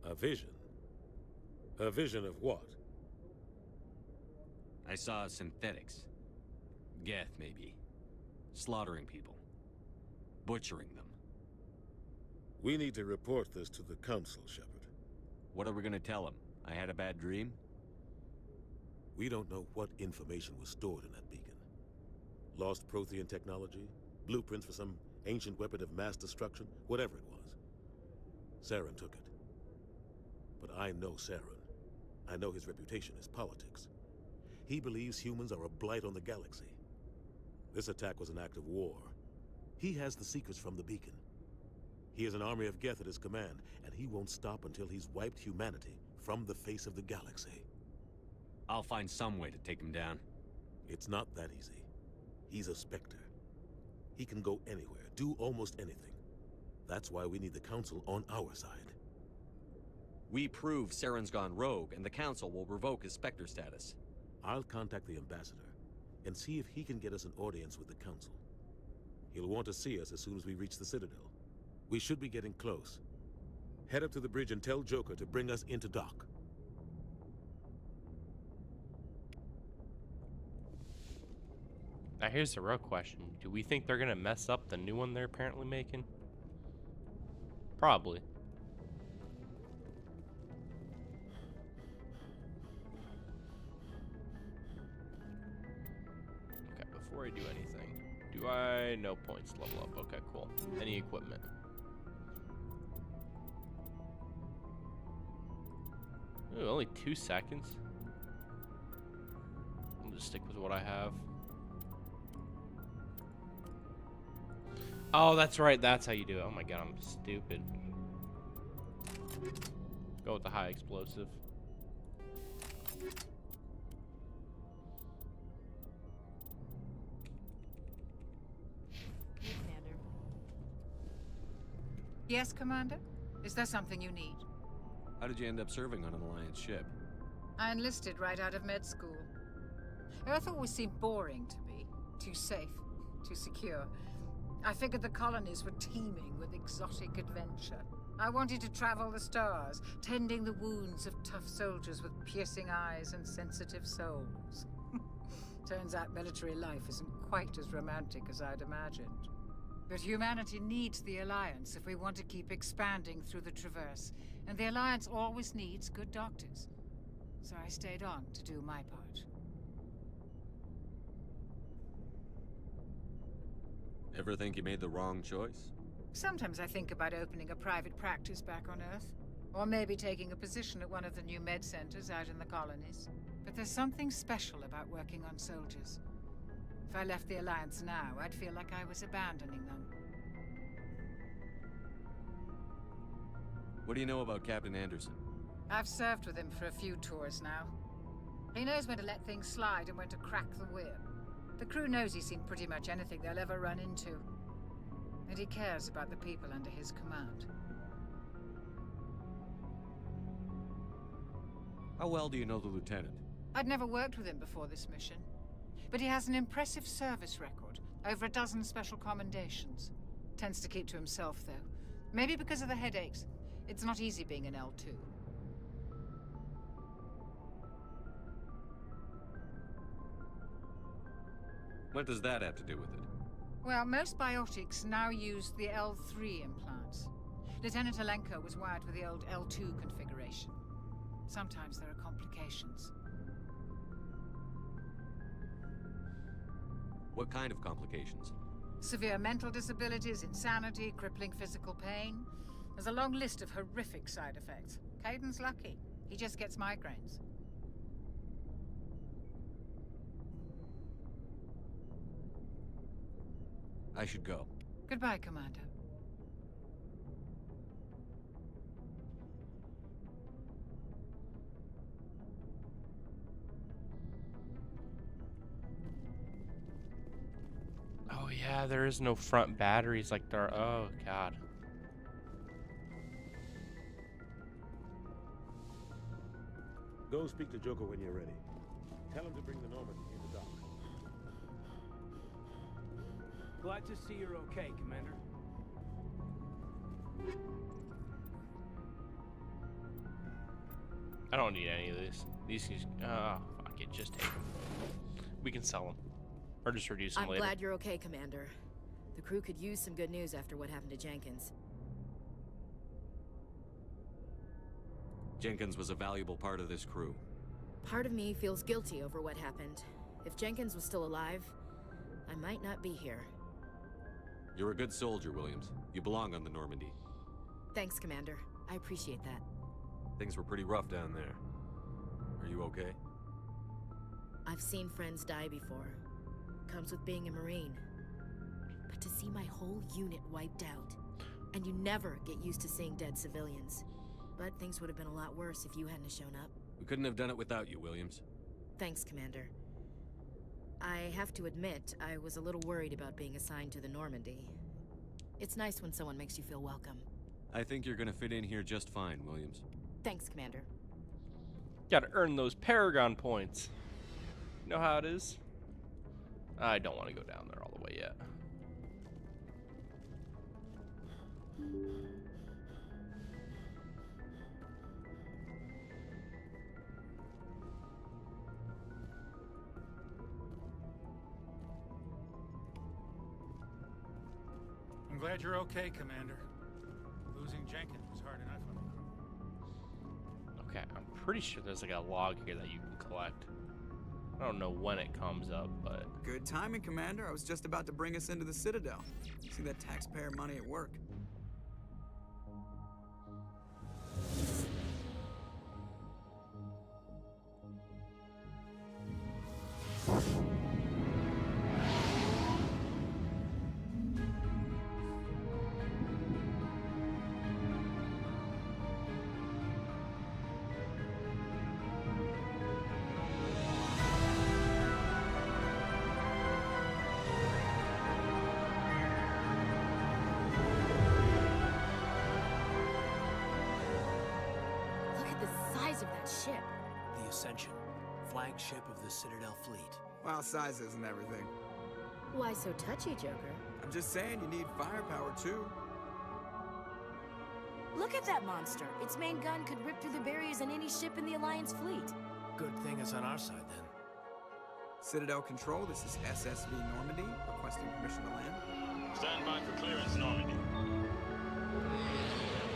A vision? A vision of what? I saw synthetics. Geth, maybe. Slaughtering people. Butchering them. We need to report this to the Council, Shepard. What are we gonna tell them? I had a bad dream? We don't know what information was stored in that beacon. Lost Prothean technology? Blueprints for some ancient weapon of mass destruction? Whatever it was. Saren took it. But I know Saren. I know his reputation is politics. He believes humans are a blight on the galaxy. This attack was an act of war. He has the secrets from the beacon. He has an army of Geth at his command, and he won't stop until he's wiped humanity from the face of the galaxy. I'll find some way to take him down. It's not that easy. He's a Spectre. He can go anywhere, do almost anything. That's why we need the Council on our side. We prove Saren's gone rogue, and the Council will revoke his Spectre status. I'll contact the Ambassador and see if he can get us an audience with the Council. He'll want to see us as soon as we reach the Citadel. We should be getting close. Head up to the bridge and tell Joker to bring us into dock. Now here's the real question. Do we think they're gonna mess up the new one they're apparently making? Probably. Okay, before I do anything, do I... No points to level up. Okay, cool. Any equipment? Ooh, only 2 seconds. I'll just stick with what I have. Oh, that's right. That's how you do it. Oh my god, I'm stupid. Go with the high explosive. Commander. Yes, Commander? Is there something you need? How did you end up serving on an Alliance ship? I enlisted right out of med school. Earth always seemed boring to me. Too safe, too secure. I figured the colonies were teeming with exotic adventure. I wanted to travel the stars, tending the wounds of tough soldiers with piercing eyes and sensitive souls. Turns out military life isn't quite as romantic as I'd imagined. But humanity needs the Alliance if we want to keep expanding through the Traverse, and the Alliance always needs good doctors. So I stayed on to do my part. Ever think you made the wrong choice? Sometimes I think about opening a private practice back on Earth. Or maybe taking a position at one of the new med centers out in the colonies. But there's something special about working on soldiers. If I left the Alliance now, I'd feel like I was abandoning them. What do you know about Captain Anderson? I've served with him for a few tours now. He knows when to let things slide and when to crack the whip. The crew knows he's seen pretty much anything they'll ever run into. And he cares about the people under his command. How well do you know the lieutenant? I'd never worked with him before this mission. But he has an impressive service record. Over a dozen special commendations. Tends to keep to himself, though. Maybe because of the headaches. It's not easy being an L2. What does that have to do with it? Well, most biotics now use the L3 implants. Lieutenant Alenko was wired with the old L2 configuration. Sometimes there are complications. What kind of complications? Severe mental disabilities, insanity, crippling physical pain. There's a long list of horrific side effects. Kaiden's lucky. He just gets migraines. I should go. Goodbye, Commander. Oh yeah, there is no front batteries like there are. Oh god. Go speak to Joker when you're ready. Tell him to bring the Normandy into dock. Glad to see you're okay, Commander. I don't need any of these. These can, fuck it, just take them. We can sell them. Or just reduce them I'm later. glad you're okay, Commander. The crew could use some good news after what happened to Jenkins. Jenkins was a valuable part of this crew. Part of me feels guilty over what happened. If Jenkins was still alive, I might not be here. You're a good soldier, Williams. You belong on the Normandy. Thanks, Commander. I appreciate that. Things were pretty rough down there. Are you okay? I've seen friends die before. Comes with being a Marine. But to see my whole unit wiped out, and you never get used to seeing dead civilians. But things would have been a lot worse if you hadn't shown up. We couldn't have done it without you, Williams. Thanks, Commander. I have to admit, I was a little worried about being assigned to the Normandy. It's nice when someone makes you feel welcome. I think you're gonna fit in here just fine, Williams. Thanks, Commander. Gotta earn those Paragon points. You know how it is? I don't want to go down there all the way yet. I'm glad you're okay, Commander. Losing Jenkins was hard enough on the crew. Okay, I'm pretty sure there's like a log here that you can collect. I don't know when it comes up, but... Good timing, Commander. I was just about to bring us into the Citadel. See that taxpayer money at work. Ship. The Ascension, flagship of the Citadel fleet. Well, size isn't everything. Why so touchy, Joker? I'm just saying you need firepower, too. Look at that monster. Its main gun could rip through the barriers in any ship in the Alliance fleet. Good thing it's on our side, then. Citadel Control, this is SSV Normandy, requesting permission to land. Stand by for clearance, Normandy.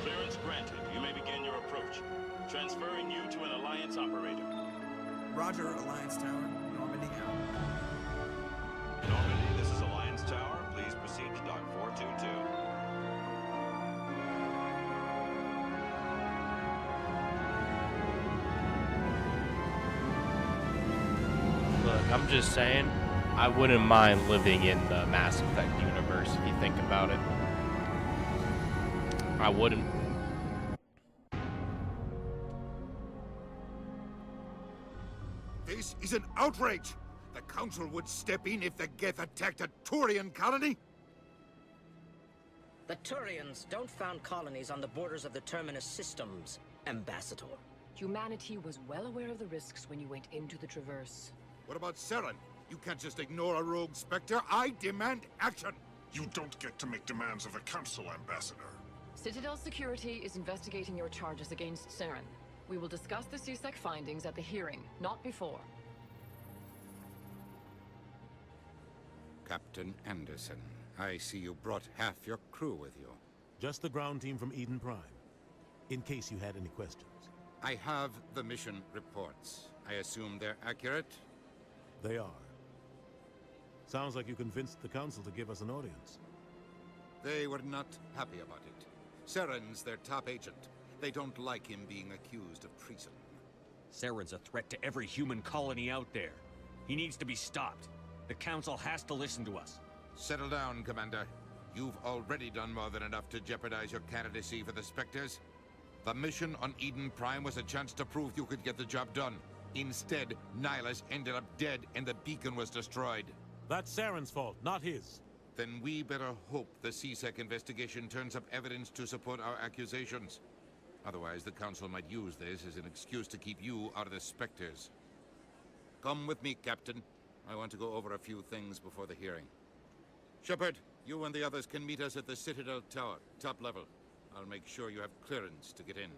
Clearance granted. You may begin your approach. Transferring you to an Alliance operator. Roger, Alliance Tower. Normandy out. Normandy, this is Alliance Tower. Please proceed I'm just saying, I wouldn't mind living in the Mass Effect universe if you think about it. I wouldn't. This is an outrage! The Council would step in if the Geth attacked a Turian colony? The Turians don't found colonies on the borders of the Terminus systems, Ambassador. Humanity was well aware of the risks when you went into the Traverse. What about Saren? You can't just ignore a rogue Spectre. I demand action! You don't get to make demands of the Council, Ambassador. Citadel Security is investigating your charges against Saren. We will discuss the CSEC findings at the hearing, not before. Captain Anderson, I see you brought half your crew with you. Just the ground team from Eden Prime, in case you had any questions. I have the mission reports. I assume they're accurate? They are. Sounds like you convinced the Council to give us an audience. They were not happy about it. Saren's their top agent. They don't like him being accused of treason. Saren's a threat to every human colony out there. He needs to be stopped. The Council has to listen to us. Settle down, Commander. You've already done more than enough to jeopardize your candidacy for the Spectres. The mission on Eden Prime was a chance to prove you could get the job done. Instead, Nihilus ended up dead and the beacon was destroyed. That's Saren's fault, not his. Then we better hope the CSEC investigation turns up evidence to support our accusations. Otherwise, the Council might use this as an excuse to keep you out of the Spectres. Come with me, Captain. I want to go over a few things before the hearing. Shepard, you and the others can meet us at the Citadel Tower, top level. I'll make sure you have clearance to get in.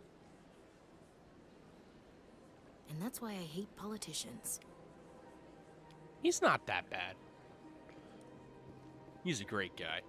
And that's why I hate politicians. He's not that bad. He's a great guy.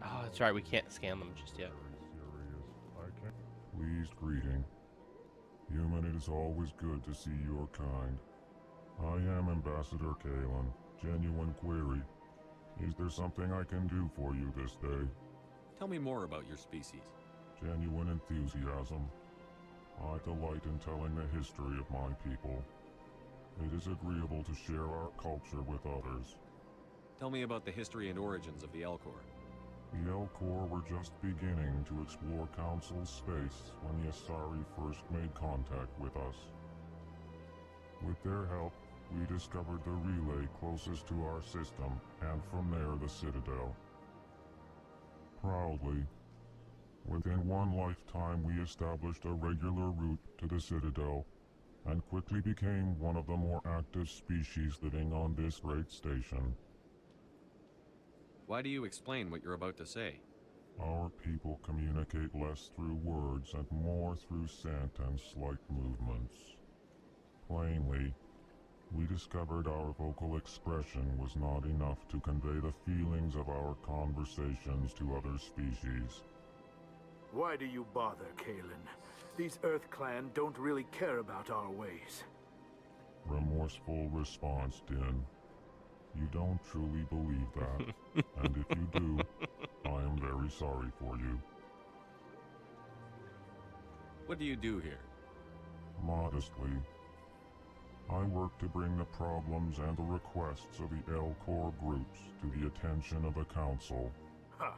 Oh, that's right. We can't scan them just yet. Pleased greeting. Human, it is always good to see your kind. I am Ambassador Kalen. Genuine query. Is there something I can do for you this day? Tell me more about your species. Genuine enthusiasm. I delight in telling the history of my people. It is agreeable to share our culture with others. Tell me about the history and origins of the Elcor. The Elcor were just beginning to explore Council's space when the Asari first made contact with us. With their help, we discovered the relay closest to our system, and from there the Citadel. Proudly, within one lifetime we established a regular route to the Citadel, and quickly became one of the more active species living on this great station. Why do you explain what you're about to say? Our people communicate less through words and more through scent and slight movements. Plainly, we discovered our vocal expression was not enough to convey the feelings of our conversations to other species. Why do you bother, Kalen? These Earth Clan don't really care about our ways. Remorseful response, Din. You don't truly believe that, and if you do, I am very sorry for you. What do you do here? Modestly, I work to bring the problems and the requests of the Elcor groups to the attention of the Council. Ha!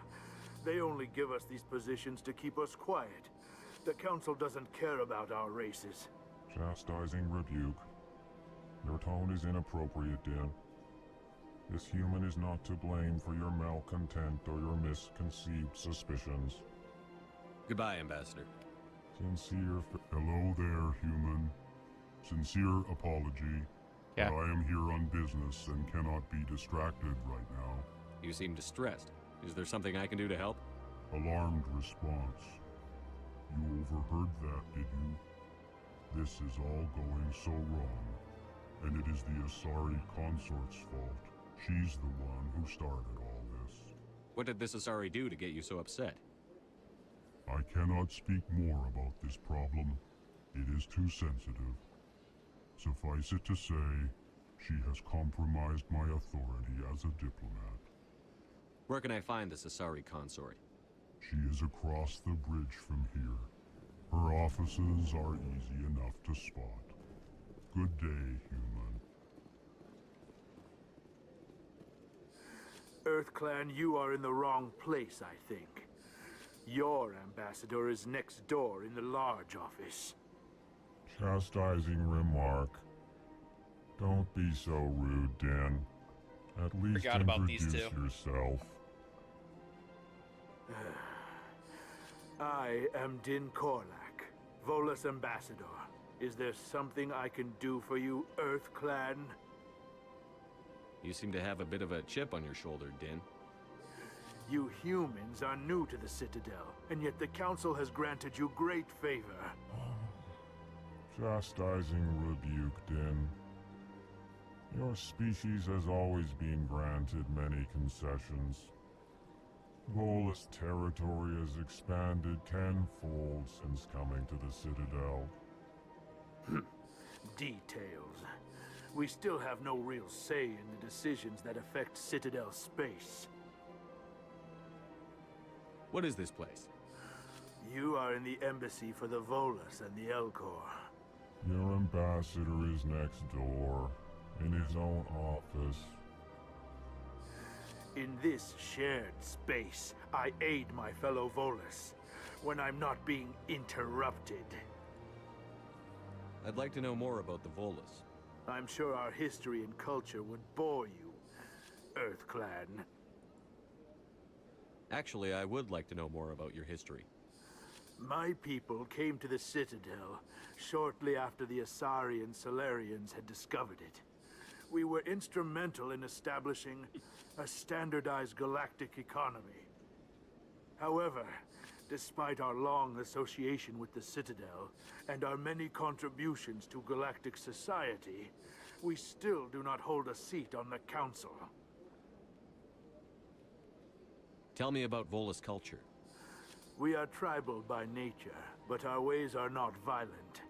They only give us these positions to keep us quiet. The Council doesn't care about our races. Chastising rebuke. Your tone is inappropriate, Din. This human is not to blame for your malcontent or your misconceived suspicions. Goodbye, Ambassador. Hello there, human. Sincere apology. Yeah. But I am here on business and cannot be distracted right now. You seem distressed. Is there something I can do to help? Alarmed response. You overheard that, did you? This is all going so wrong. And it is the Asari consort's fault. She's the one who started all this. What did this Asari do to get you so upset? I cannot speak more about this problem. It is too sensitive. Suffice it to say, she has compromised my authority as a diplomat. Where can I find this Asari consort? She is across the bridge from here. Her offices are easy enough to spot. Good day, human. EarthClan, you are in the wrong place, I think. Your ambassador is next door in the large office. Chastising remark. Don't be so rude, Din. At least Forgot about these introduce two. yourself. I am Din Korlak, Volus ambassador. Is there something I can do for you, EarthClan? You seem to have a bit of a chip on your shoulder, Din. You humans are new to the Citadel, and yet the Council has granted you great favor. Chastising rebuke, Din. Your species has always been granted many concessions. Volus territory has expanded tenfold since coming to the Citadel. Details. We still have no real say in the decisions that affect Citadel space. What is this place? You are in the embassy for the Volus and the Elcor. Your ambassador is next door, in his own office. In this shared space, I aid my fellow Volus when I'm not being interrupted. I'd like to know more about the Volus. I'm sure our history and culture would bore you, EarthClan. Actually, I would like to know more about your history. My people came to the Citadel shortly after the Asari and Salarians had discovered it. We were instrumental in establishing a standardized galactic economy. However, despite our long association with the Citadel and our many contributions to galactic society, we still do not hold a seat on the Council. Tell me about Volus culture. We are tribal by nature, but our ways are not violent.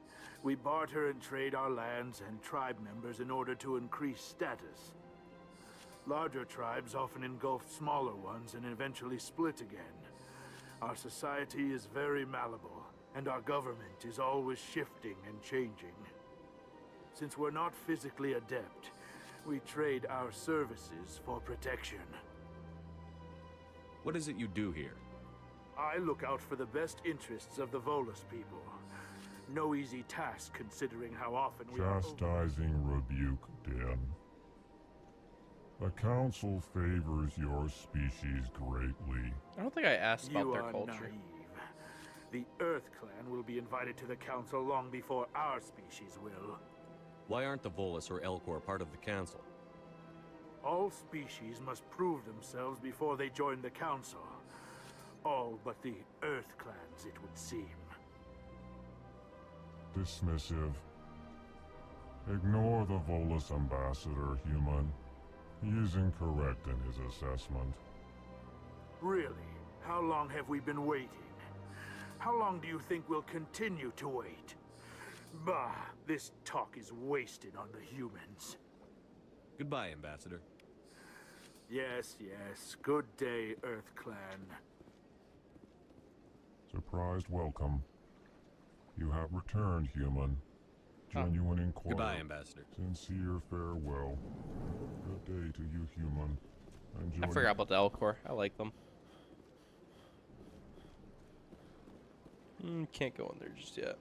We barter and trade our lands and tribe members in order to increase status. Larger tribes often engulf smaller ones and eventually split again. Our society is very malleable, and our government is always shifting and changing. Since we're not physically adept, we trade our services for protection. What is it you do here? I look out for the best interests of the Volus people. No easy task considering how often we are... Chastising rebuke, Din. The Council favors your species greatly. I don't think I asked about You their are culture. naive. The EarthClan will be invited to the Council long before our species will. Why aren't the Volus or Elcor part of the Council? All species must prove themselves before they join the Council. All but the EarthClans, it would seem. Dismissive. Ignore the Volus ambassador, human. He is incorrect in his assessment. Really? How long have we been waiting? How long do you think we'll continue to wait? Bah, this talk is wasted on the humans. Goodbye, Ambassador. Yes, yes. Good day, EarthClan. Surprised welcome. You have returned, human. Genuine inquiry. Goodbye, Ambassador. Sincere farewell. Good day to you, human. Enjoy. I forgot about the Elcor. I like them. Can't go in there just yet.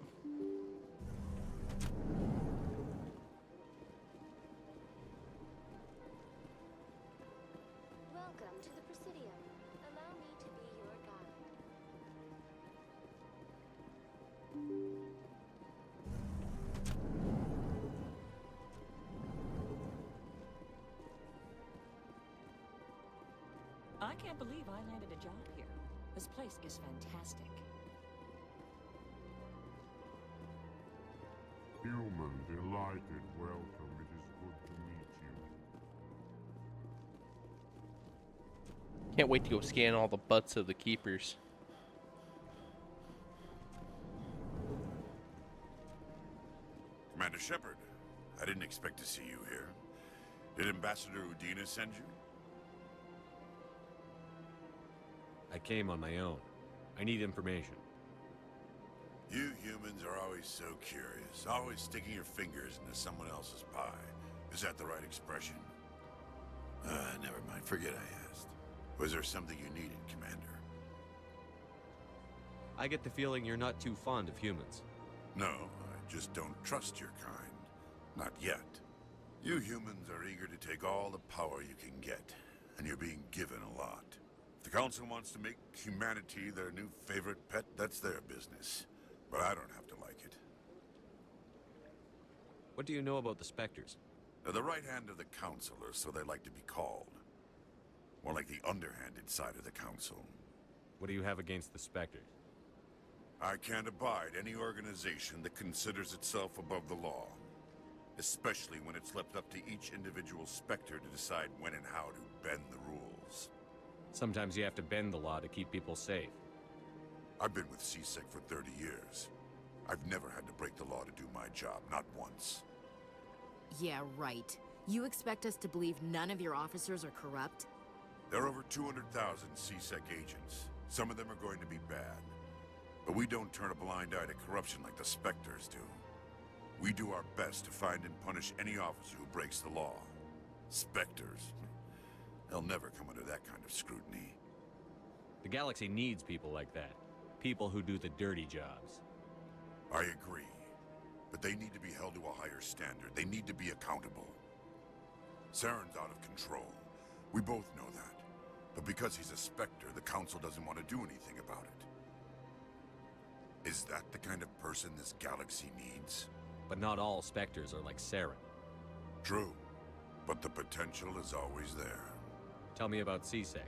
Welcome to the Presidium. Allow me to be your guide. I can't believe I landed a job here. This place is fantastic. Human, delighted, welcome. It is good to meet you. Can't wait to go scan all the butts of the keepers. Commander Shepard, I didn't expect to see you here. Did Ambassador Udina send you? I came on my own. I need information. You humans are always so curious, always sticking your fingers into someone else's pie. Is that the right expression? Never mind, forget I asked. Was there something you needed, Commander? I get the feeling you're not too fond of humans. No, I just don't trust your kind. Not yet. You humans are eager to take all the power you can get, and you're being given a lot. If the Council wants to make humanity their new favorite pet, that's their business. But I don't have to like it. What do you know about the Spectres? They're the right hand of the Council, or so they like to be called. More like the underhanded side of the Council. What do you have against the Spectres? I can't abide any organization that considers itself above the law. Especially when it's left up to each individual Spectre to decide when and how to bend the rules. Sometimes you have to bend the law to keep people safe. I've been with CSEC for 30 years. I've never had to break the law to do my job, not once. Yeah, right. You expect us to believe none of your officers are corrupt? There are over 200,000 CSEC agents. Some of them are going to be bad. But we don't turn a blind eye to corruption like the Spectres do. We do our best to find and punish any officer who breaks the law. Spectres. They'll never come under that kind of scrutiny. The galaxy needs people like that. People who do the dirty jobs. I agree. But they need to be held to a higher standard. They need to be accountable. Saren's out of control. We both know that. But because he's a Spectre, the Council doesn't want to do anything about it. Is that the kind of person this galaxy needs? But not all Spectres are like Saren. True. But the potential is always there. Tell me about CSEC.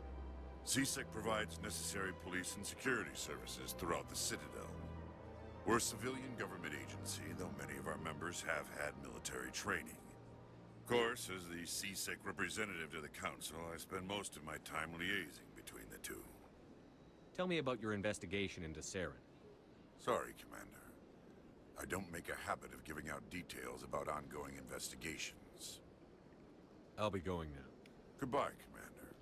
CSEC provides necessary police and security services throughout the Citadel. We're a civilian government agency, though many of our members have had military training. Of course, as the CSEC representative to the Council, I spend most of my time liaising between the two. Tell me about your investigation into Saren. Sorry, Commander. I don't make a habit of giving out details about ongoing investigations. I'll be going now. Goodbye, Commander.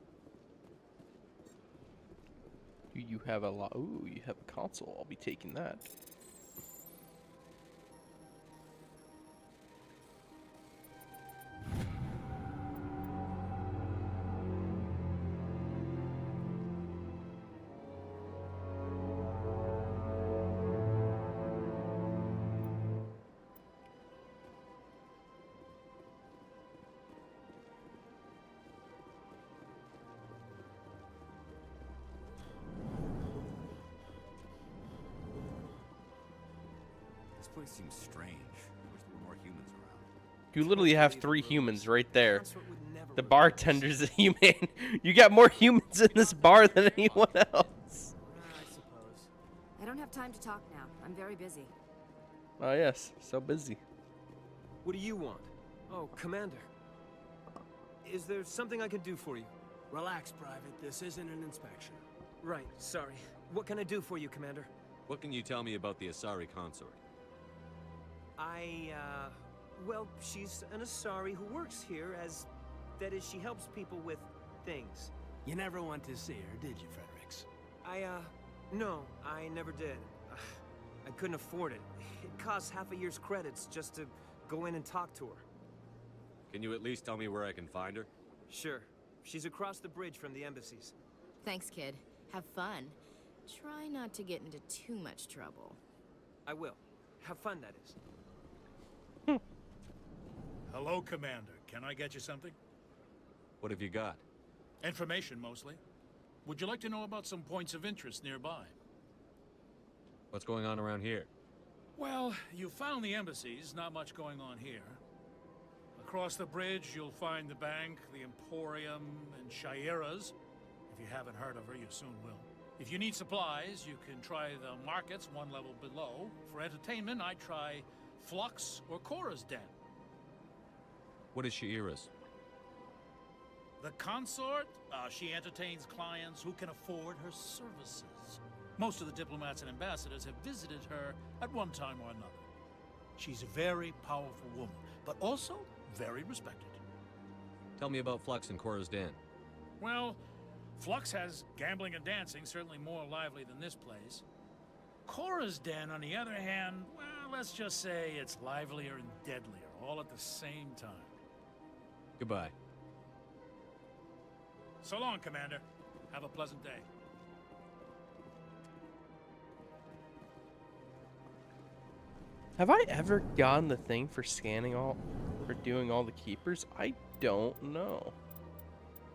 You have a lot. Ooh, you have a console. I'll be taking that. This place seems strange. I wish there were more humans around. You literally have 3 humans right there. The bartender's a human. You got more humans in this bar than anyone else. I suppose. I don't have time to talk now. I'm very busy. Oh yes, so busy. What do you want? Oh, Commander. Is there something I can do for you? Relax, Private. This isn't an inspection. Right, sorry. What can I do for you, Commander? What can you tell me about the Asari consort? Well, she's an Asari who works here as... That is, she helps people with things. You never went to see her, did you, Fredericks? No, I never did. I couldn't afford it. It costs half a year's credits just to go in and talk to her. Can you at least tell me where I can find her? Sure. She's across the bridge from the embassies. Thanks, kid. Have fun. Try not to get into too much trouble. I will. Have fun, that is. Hello, Commander. Can I get you something? What have you got? Information, mostly. Would you like to know about some points of interest nearby? What's going on around here? Well, you found the embassies. Not much going on here. Across the bridge, you'll find the bank, the Emporium, and Shayera's. If you haven't heard of her, you soon will. If you need supplies, you can try the markets one level below. For entertainment, I'd try Flux or Cora's Den. What is Shayera's? The consort, she entertains clients who can afford her services. Most of the diplomats and ambassadors have visited her at one time or another. She's a very powerful woman, but also very respected. Tell me about Flux and Cora's Den. Well, Flux has gambling and dancing, certainly more lively than this place. Cora's Den, on the other hand, well, let's just say it's livelier and deadlier, all at the same time. Goodbye. So long, Commander. Have a pleasant day. Have I ever gotten the thing for scanning all, for doing all the keepers? I don't know.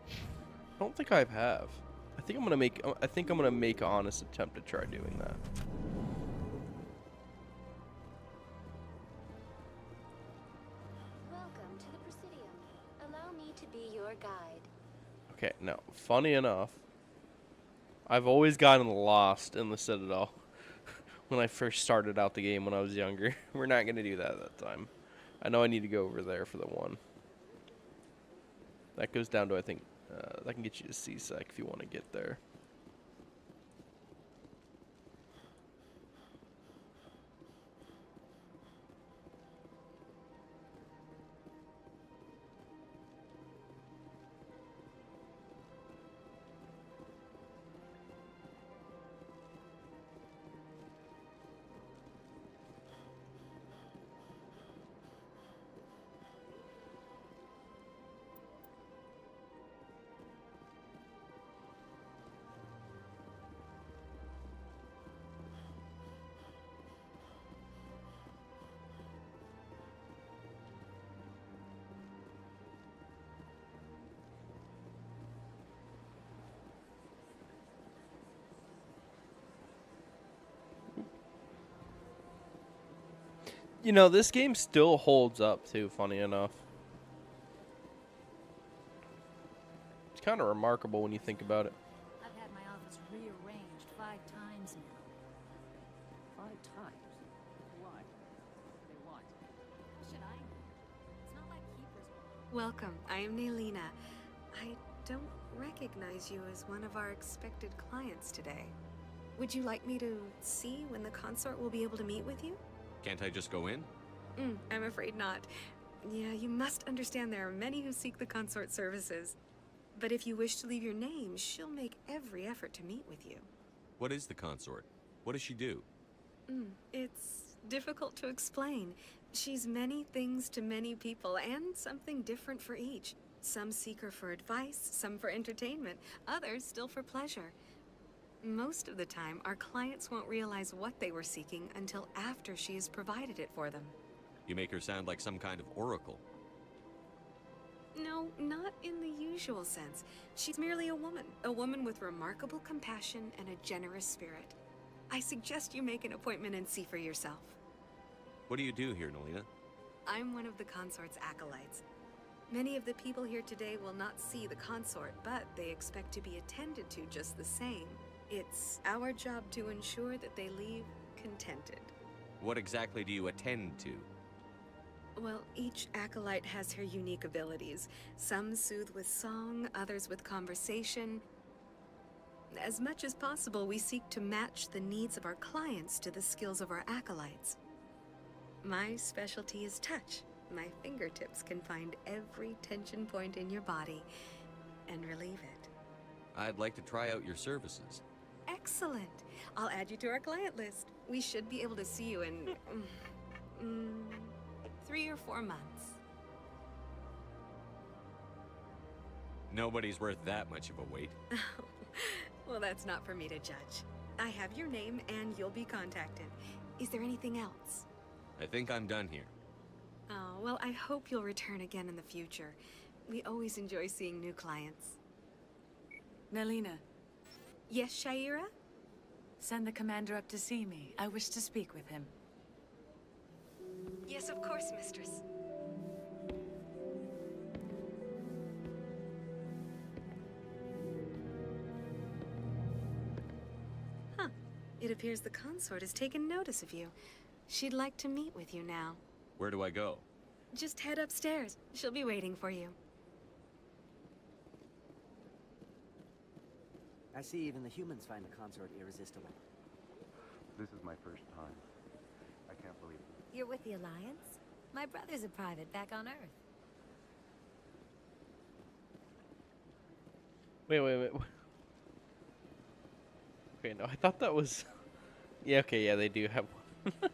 I don't think I have. I think I'm gonna make an honest attempt to try doing that. Welcome to the Presidium. Allow me to be your guide. Okay, now, funny enough, I've always gotten lost in the Citadel when I first started out the game when I was younger. We're not going to do that time. I know I need to go over there for the one. That goes down to, I think, that can get you to CSEC if you want to get there. You know, this game still holds up, too, funny enough. It's kind of remarkable when you think about it. I've had my office rearranged 5 times now. 5 times? Why? They want. Should I? It's not like keepers. Welcome. I am Nelina. I don't recognize you as one of our expected clients today. Would you like me to see when the consort will be able to meet with you? Can't I just go in? I'm afraid not. Yeah, you must understand there are many who seek the consort services. But if you wish to leave your name, she'll make every effort to meet with you. What is the consort? What does she do? It's difficult to explain. She's many things to many people, and something different for each. Some seek her for advice, some for entertainment, others still for pleasure. Most of the time, our clients won't realize what they were seeking until after she has provided it for them. You make her sound like some kind of oracle. No, not in the usual sense. She's merely a woman with remarkable compassion and a generous spirit. I suggest you make an appointment and see for yourself. What do you do here, Nelina? I'm one of the consort's acolytes. Many of the people here today will not see the consort, but they expect to be attended to just the same. It's our job to ensure that they leave contented. What exactly do you attend to? Well, each acolyte has her unique abilities. Some soothe with song, others with conversation. As much as possible, we seek to match the needs of our clients to the skills of our acolytes. My specialty is touch. My fingertips can find every tension point in your body and relieve it. I'd like to try out your services. Excellent. I'll add you to our client list. We should be able to see you in 3 or 4 months. Nobody's worth that much of a wait. Well, that's not for me to judge. I have your name and you'll be contacted. Is there anything else? I think I'm done here. Oh, well, I hope you'll return again in the future. We always enjoy seeing new clients. Nelina. Yes, Shaira? Send the commander up to see me. I wish to speak with him. Yes, of course, mistress. Huh. It appears the consort has taken notice of you. She'd like to meet with you now. Where do I go? Just head upstairs. She'll be waiting for you. I see even the humans find the consort irresistible. This is my first time. I can't believe it. You're with the Alliance? My brother's a private back on Earth. Wait. Okay, no, I thought that was... Yeah, okay, yeah, they do have one.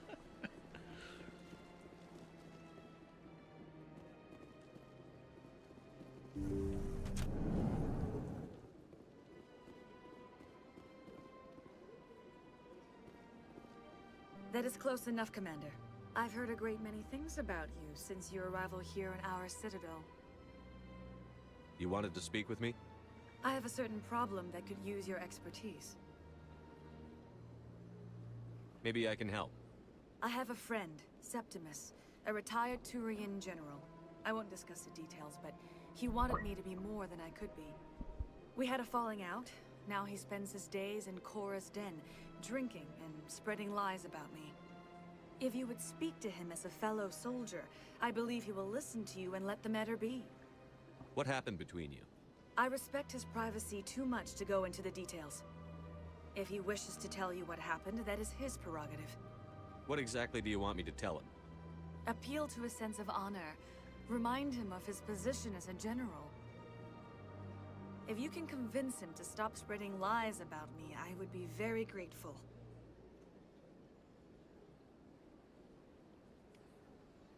That is close enough, Commander. I've heard a great many things about you since your arrival here in our citadel. You wanted to speak with me? I have a certain problem that could use your expertise. Maybe I can help. I have a friend, Septimus, a retired Turian general. I won't discuss the details, but he wanted me to be more than I could be. We had a falling out. Now he spends his days in Korra's den, drinking and spreading lies about me. If you would speak to him as a fellow soldier, I believe he will listen to you and let the matter be. What happened between you? I respect his privacy too much to go into the details. If he wishes to tell you what happened, that is his prerogative. What exactly do you want me to tell him? Appeal to his sense of honor. Remind him of his position as a general. If you can convince him to stop spreading lies about me, I would be very grateful.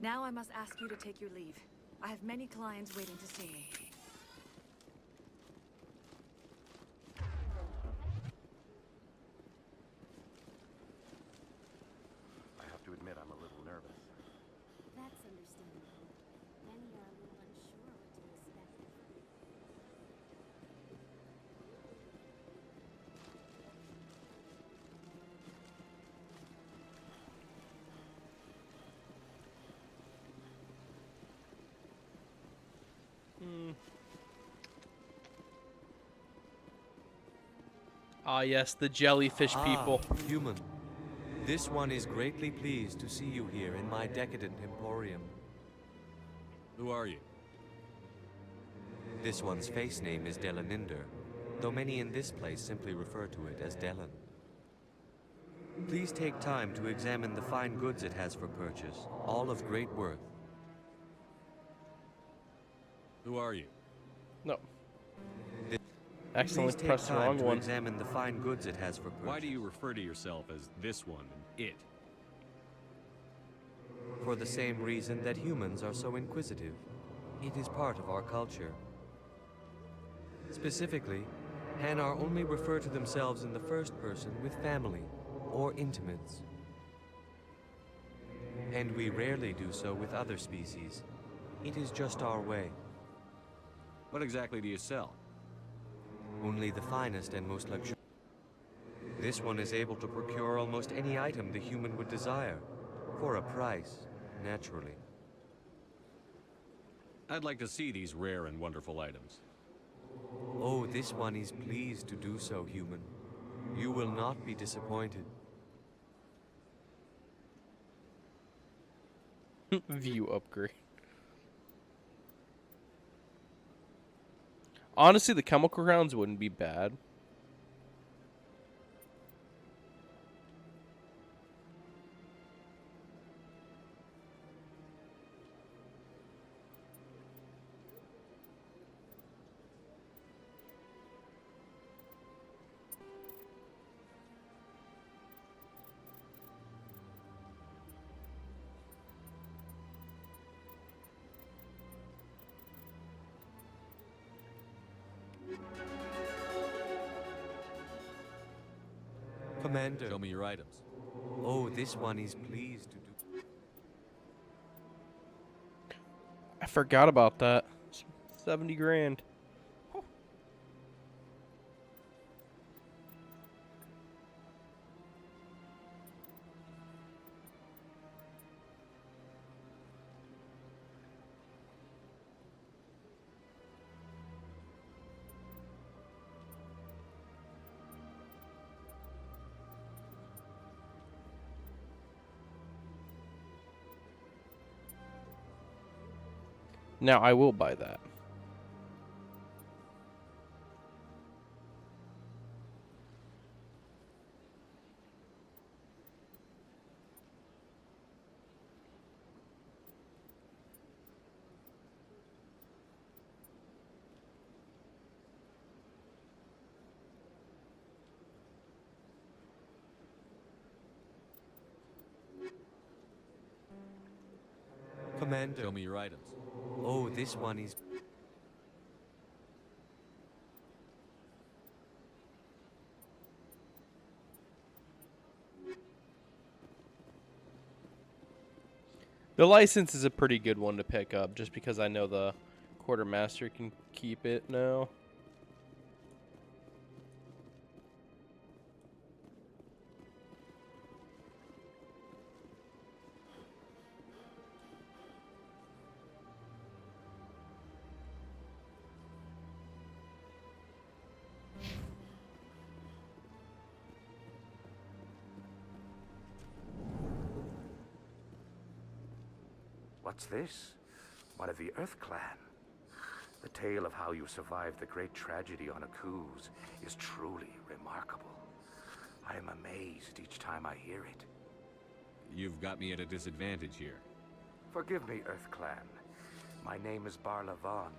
Now I must ask you to take your leave. I have many clients waiting to see me. I have to admit, I'm a little nervous. That's understandable. Many are a little unsure what to expect. Ah, yes, the jellyfish people. Human. This one is greatly pleased to see you here in my decadent emporium. Who are you? This one's face name is Delaninder, though many in this place simply refer to it as Delan. Please take time to examine the fine goods it has for purchase, all of great worth. Who are you? No. Please Accidentally take pressed the time wrong to one. examine the fine goods it has for purchase. Why do you refer to yourself as this one and it? For the same reason that humans are so inquisitive. It is part of our culture. Specifically, Hanar only refer to themselves in the first person with family or intimates. And we rarely do so with other species. It is just our way. What exactly do you sell? Only the finest and most luxurious. This one is able to procure almost any item the human would desire, for a price, naturally. I'd like to see these rare and wonderful items. Oh, this one is pleased to do so, human. You will not be disappointed. View upgrade. Honestly, the chemical rounds wouldn't be bad. Commander. Show me your items. Oh, this one is pleased to do. I forgot about that. 70 grand. Now I will buy that. Commander. Show me your items. Oh, this one is... The license is a pretty good one to pick up, just because I know the quartermaster can keep it now. What's this? One of the Earth Clan. The tale of how you survived the great tragedy on Akuz is truly remarkable. I am amazed each time I hear it. You've got me at a disadvantage here. Forgive me, Earth Clan. My name is Barla Vaughn.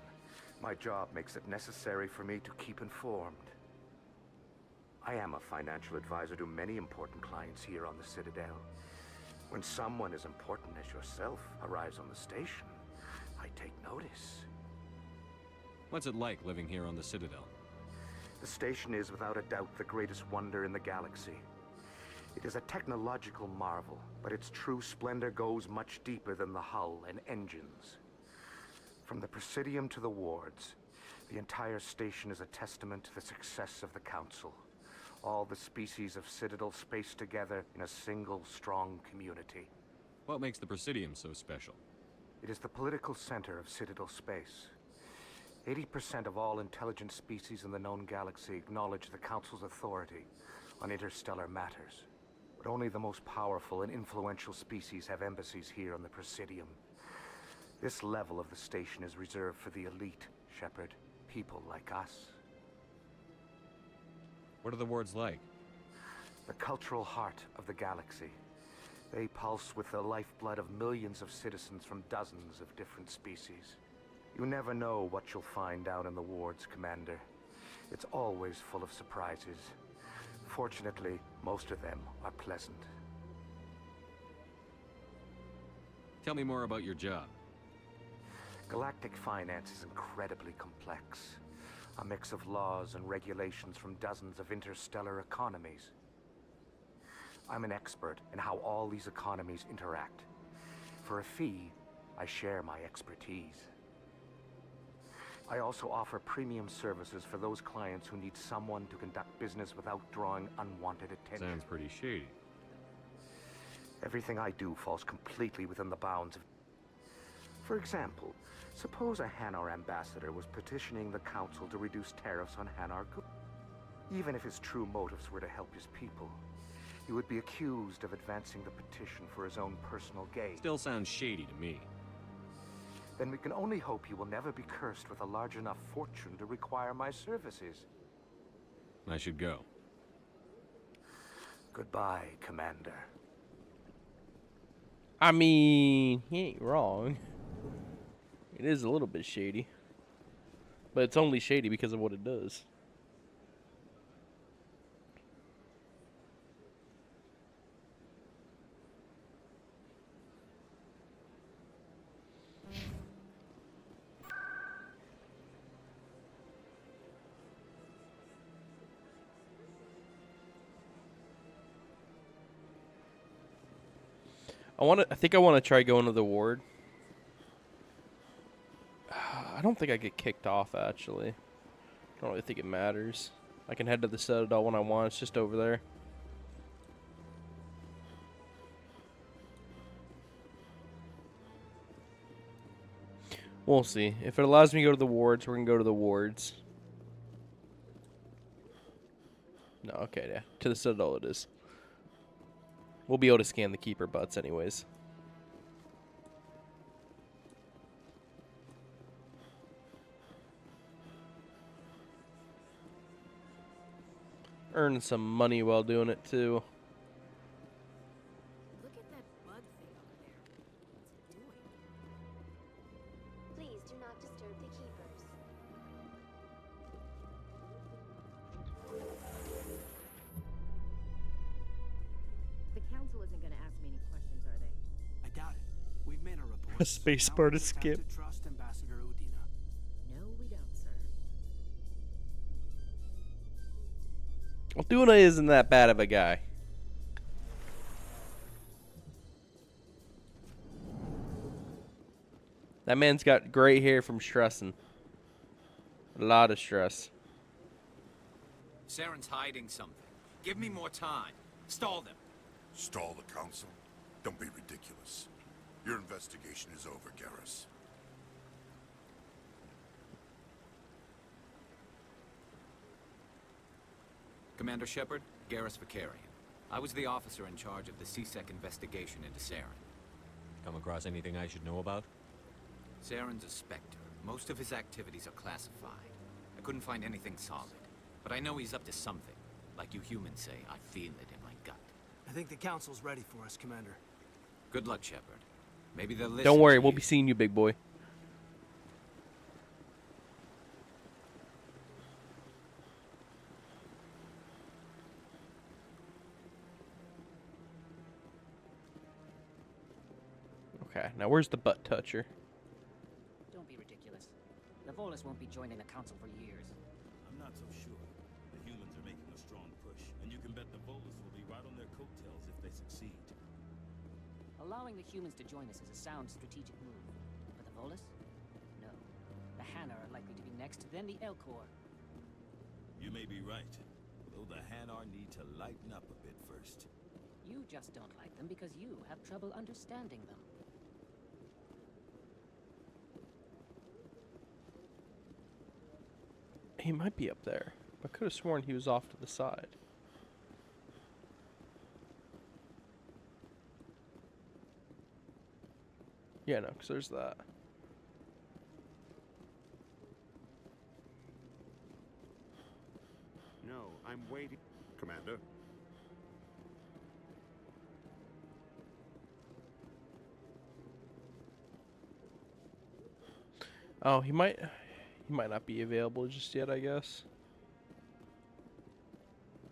My job makes it necessary for me to keep informed. I am a financial advisor to many important clients here on the Citadel. When someone as important as yourself arrives on the station, I take notice. What's it like living here on the Citadel? The station is without a doubt the greatest wonder in the galaxy. It is a technological marvel, but its true splendor goes much deeper than the hull and engines. From the Presidium to the wards, the entire station is a testament to the success of the Council. All the species of Citadel spaced together in a single, strong community. What makes the Presidium so special? It is the political center of Citadel space. 80% of all intelligent species in the known galaxy acknowledge the Council's authority on interstellar matters. But only the most powerful and influential species have embassies here on the Presidium. This level of the station is reserved for the elite, Shepard. People like us. What are the wards like? The cultural heart of the galaxy. They pulse with the lifeblood of millions of citizens from dozens of different species. You never know what you'll find down in the wards, Commander. It's always full of surprises. Fortunately, most of them are pleasant. Tell me more about your job. Galactic finance is incredibly complex. A mix of laws and regulations from dozens of interstellar economies. I'm an expert in how all these economies interact. For a fee, I share my expertise. I also offer premium services for those clients who need someone to conduct business without drawing unwanted attention. Sounds pretty shady. Everything I do falls completely within the bounds of... For example, suppose a Hanar ambassador was petitioning the Council to reduce tariffs on Hanar goods. Even if his true motives were to help his people, he would be accused of advancing the petition for his own personal gain. Still sounds shady to me. Then we can only hope he will never be cursed with a large enough fortune to require my services. I should go. Goodbye, Commander. I mean, he ain't wrong. It is a little bit shady. But it's only shady because of what it does. I think I want to try going to the ward. I don't think I get kicked off, actually. I don't really think it matters. I can head to the Citadel when I want. It's just over there. We'll see. If it allows me to go to the wards, we're going to go to the wards. No, okay, yeah. To the Citadel it is. We'll be able to scan the keeper butts anyways. Earn some money while doing it too. Look at that bug thing over there. What's it doing? Please do not disturb the keepers. The Council isn't going to ask me any questions, are they? I doubt it. We've made our report. A space bar to skip. To trust Ambassador Udina. No, we don't, sir. Well, Duna isn't that bad of a guy. That man's got gray hair from stressing. A lot of stress. Saren's hiding something. Give me more time. Stall them. Stall the council? Don't be ridiculous. Your investigation is over, Garrus. Commander Shepard, Garrus Vakarian. I was the officer in charge of the C-Sec investigation into Saren. Come across anything I should know about? Saren's a Spectre. Most of his activities are classified. I couldn't find anything solid. But I know he's up to something. Like you humans say, I feel it in my gut. I think the council's ready for us, Commander. Good luck, Shepard. Maybe they'll listen. Don't worry, to we'll you. be seeing you, big boy. Okay, now where's the butt toucher? Don't be ridiculous. The Volus won't be joining the council for years. I'm not so sure. The humans are making a strong push, and you can bet the Volus will be right on their coattails if they succeed. Allowing the humans to join us is a sound strategic move. But the Volus? No. The Hanar are likely to be next, then the Elcor. You may be right, though the Hanar need to lighten up a bit first. You just don't like them because you have trouble understanding them. He might be up there. I could have sworn he was off to the side. Yeah, no, because there's that. No, I'm waiting, Commander. Oh, he might not be available just yet, I guess.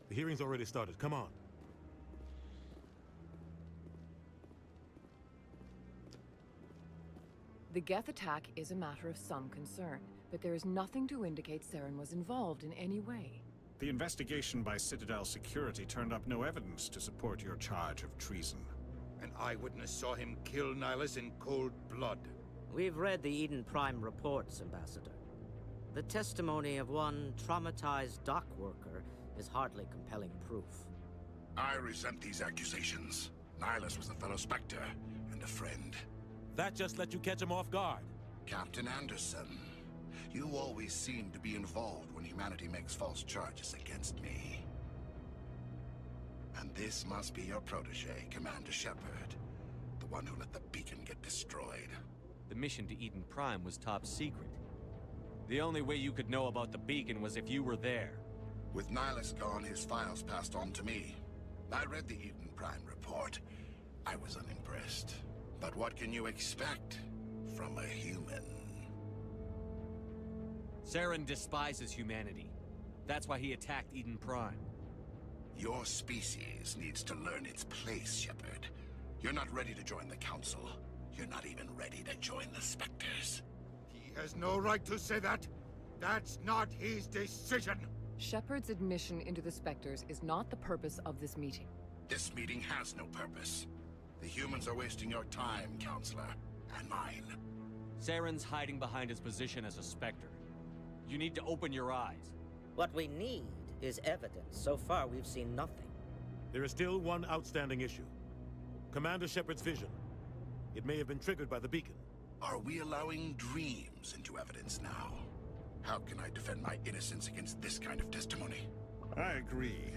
The hearing's already started. Come on. The Geth attack is a matter of some concern, but there is nothing to indicate Saren was involved in any way. The investigation by Citadel Security turned up no evidence to support your charge of treason. An eyewitness saw him kill Nihilus in cold blood. We've read the Eden Prime reports, Ambassador. The testimony of one traumatized dock worker is hardly compelling proof. I resent these accusations. Nihilus was a fellow Spectre and a friend. That just let you catch him off guard. Captain Anderson, you always seem to be involved when humanity makes false charges against me. And this must be your protege, Commander Shepard. The one who let the beacon get destroyed. The mission to Eden Prime was top secret. The only way you could know about the beacon was if you were there. With Nihilus gone, his files passed on to me. I read the Eden Prime report. I was unimpressed. But what can you expect from a human? Saren despises humanity. That's why he attacked Eden Prime. Your species needs to learn its place, Shepard. You're not ready to join the Council. You're not even ready to join the Spectres. He has no right to say that. That's not his decision. Shepard's admission into the Spectres is not the purpose of this meeting. This meeting has no purpose. The humans are wasting your time, Counselor, and mine. Saren's hiding behind his position as a Spectre. You need to open your eyes. What we need is evidence. So far, we've seen nothing. There is still one outstanding issue. Commander Shepard's vision. It may have been triggered by the beacon. Are we allowing dreams into evidence now? How can I defend my innocence against this kind of testimony? I agree.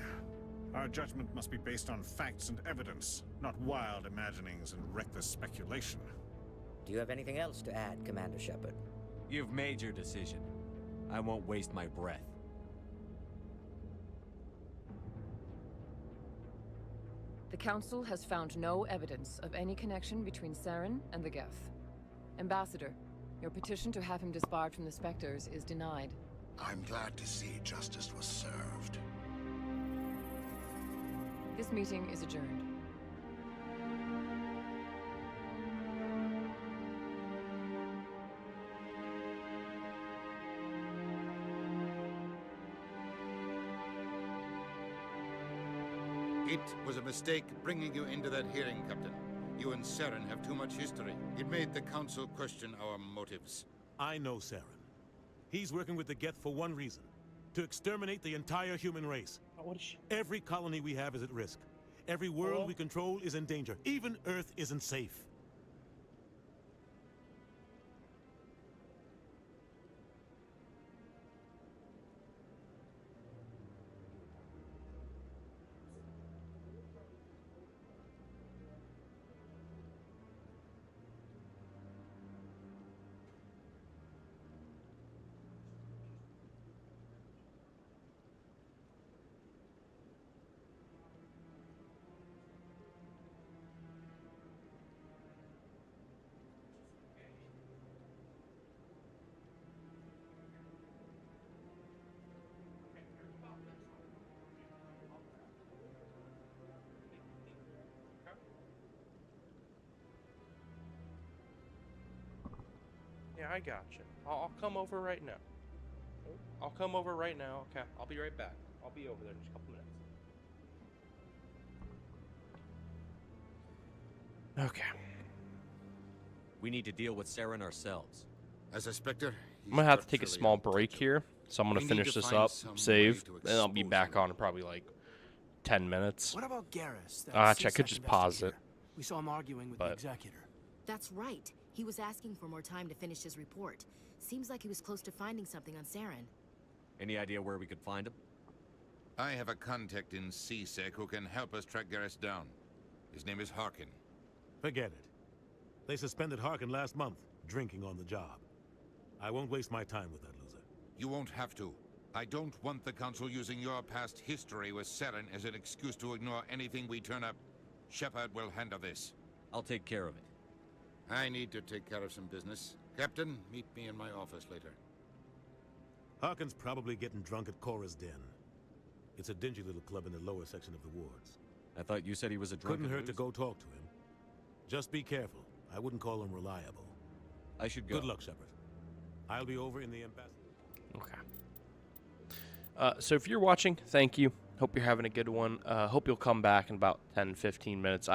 Our judgment must be based on facts and evidence, not wild imaginings and reckless speculation. Do you have anything else to add, Commander Shepard? You've made your decision. I won't waste my breath. The Council has found no evidence of any connection between Saren and the Geth. Ambassador, your petition to have him disbarred from the Spectres is denied. I'm glad to see justice was served. This meeting is adjourned. It was a mistake bringing you into that hearing, Captain. You and Saren have too much history. It made the Council question our motives. I know Saren. He's working with the Geth for one reason. To exterminate the entire human race. Every colony we have is at risk. Every world we control is in danger. Even Earth isn't safe. Yeah, I gotcha. I'll come over right now. I'll come over right now. Okay, I'll be right back. I'll be over there in just a couple minutes. Okay. We need to deal with Saren ourselves. As a Spectre, I'm gonna have to take a small break here, so I'm gonna finish this up, save, and I'll be back on in probably like 10 minutes. What about Garrus? Actually, I could just pause it. We saw him arguing with the Executor. That's right. He was asking for more time to finish his report. Seems like he was close to finding something on Saren. Any idea where we could find him? I have a contact in CSEC who can help us track Garrus down. His name is Harkin. Forget it. They suspended Harkin last month, drinking on the job. I won't waste my time with that loser. You won't have to. I don't want the Council using your past history with Saren as an excuse to ignore anything we turn up. Shepard will handle this. I'll take care of it. I need to take care of some business. Captain, meet me in my office later. Harkin's probably getting drunk at Cora's Den. It's a dingy little club in the lower section of the wards. I thought you said he was a drunken Couldn't hurt to loser. go talk to him. Just be careful. I wouldn't call him reliable. I should go. Good luck, Shepard. I'll be over in the embassy. Okay. So if you're watching, thank you. Hope you're having a good one. Hope you'll come back in about 10-15 minutes.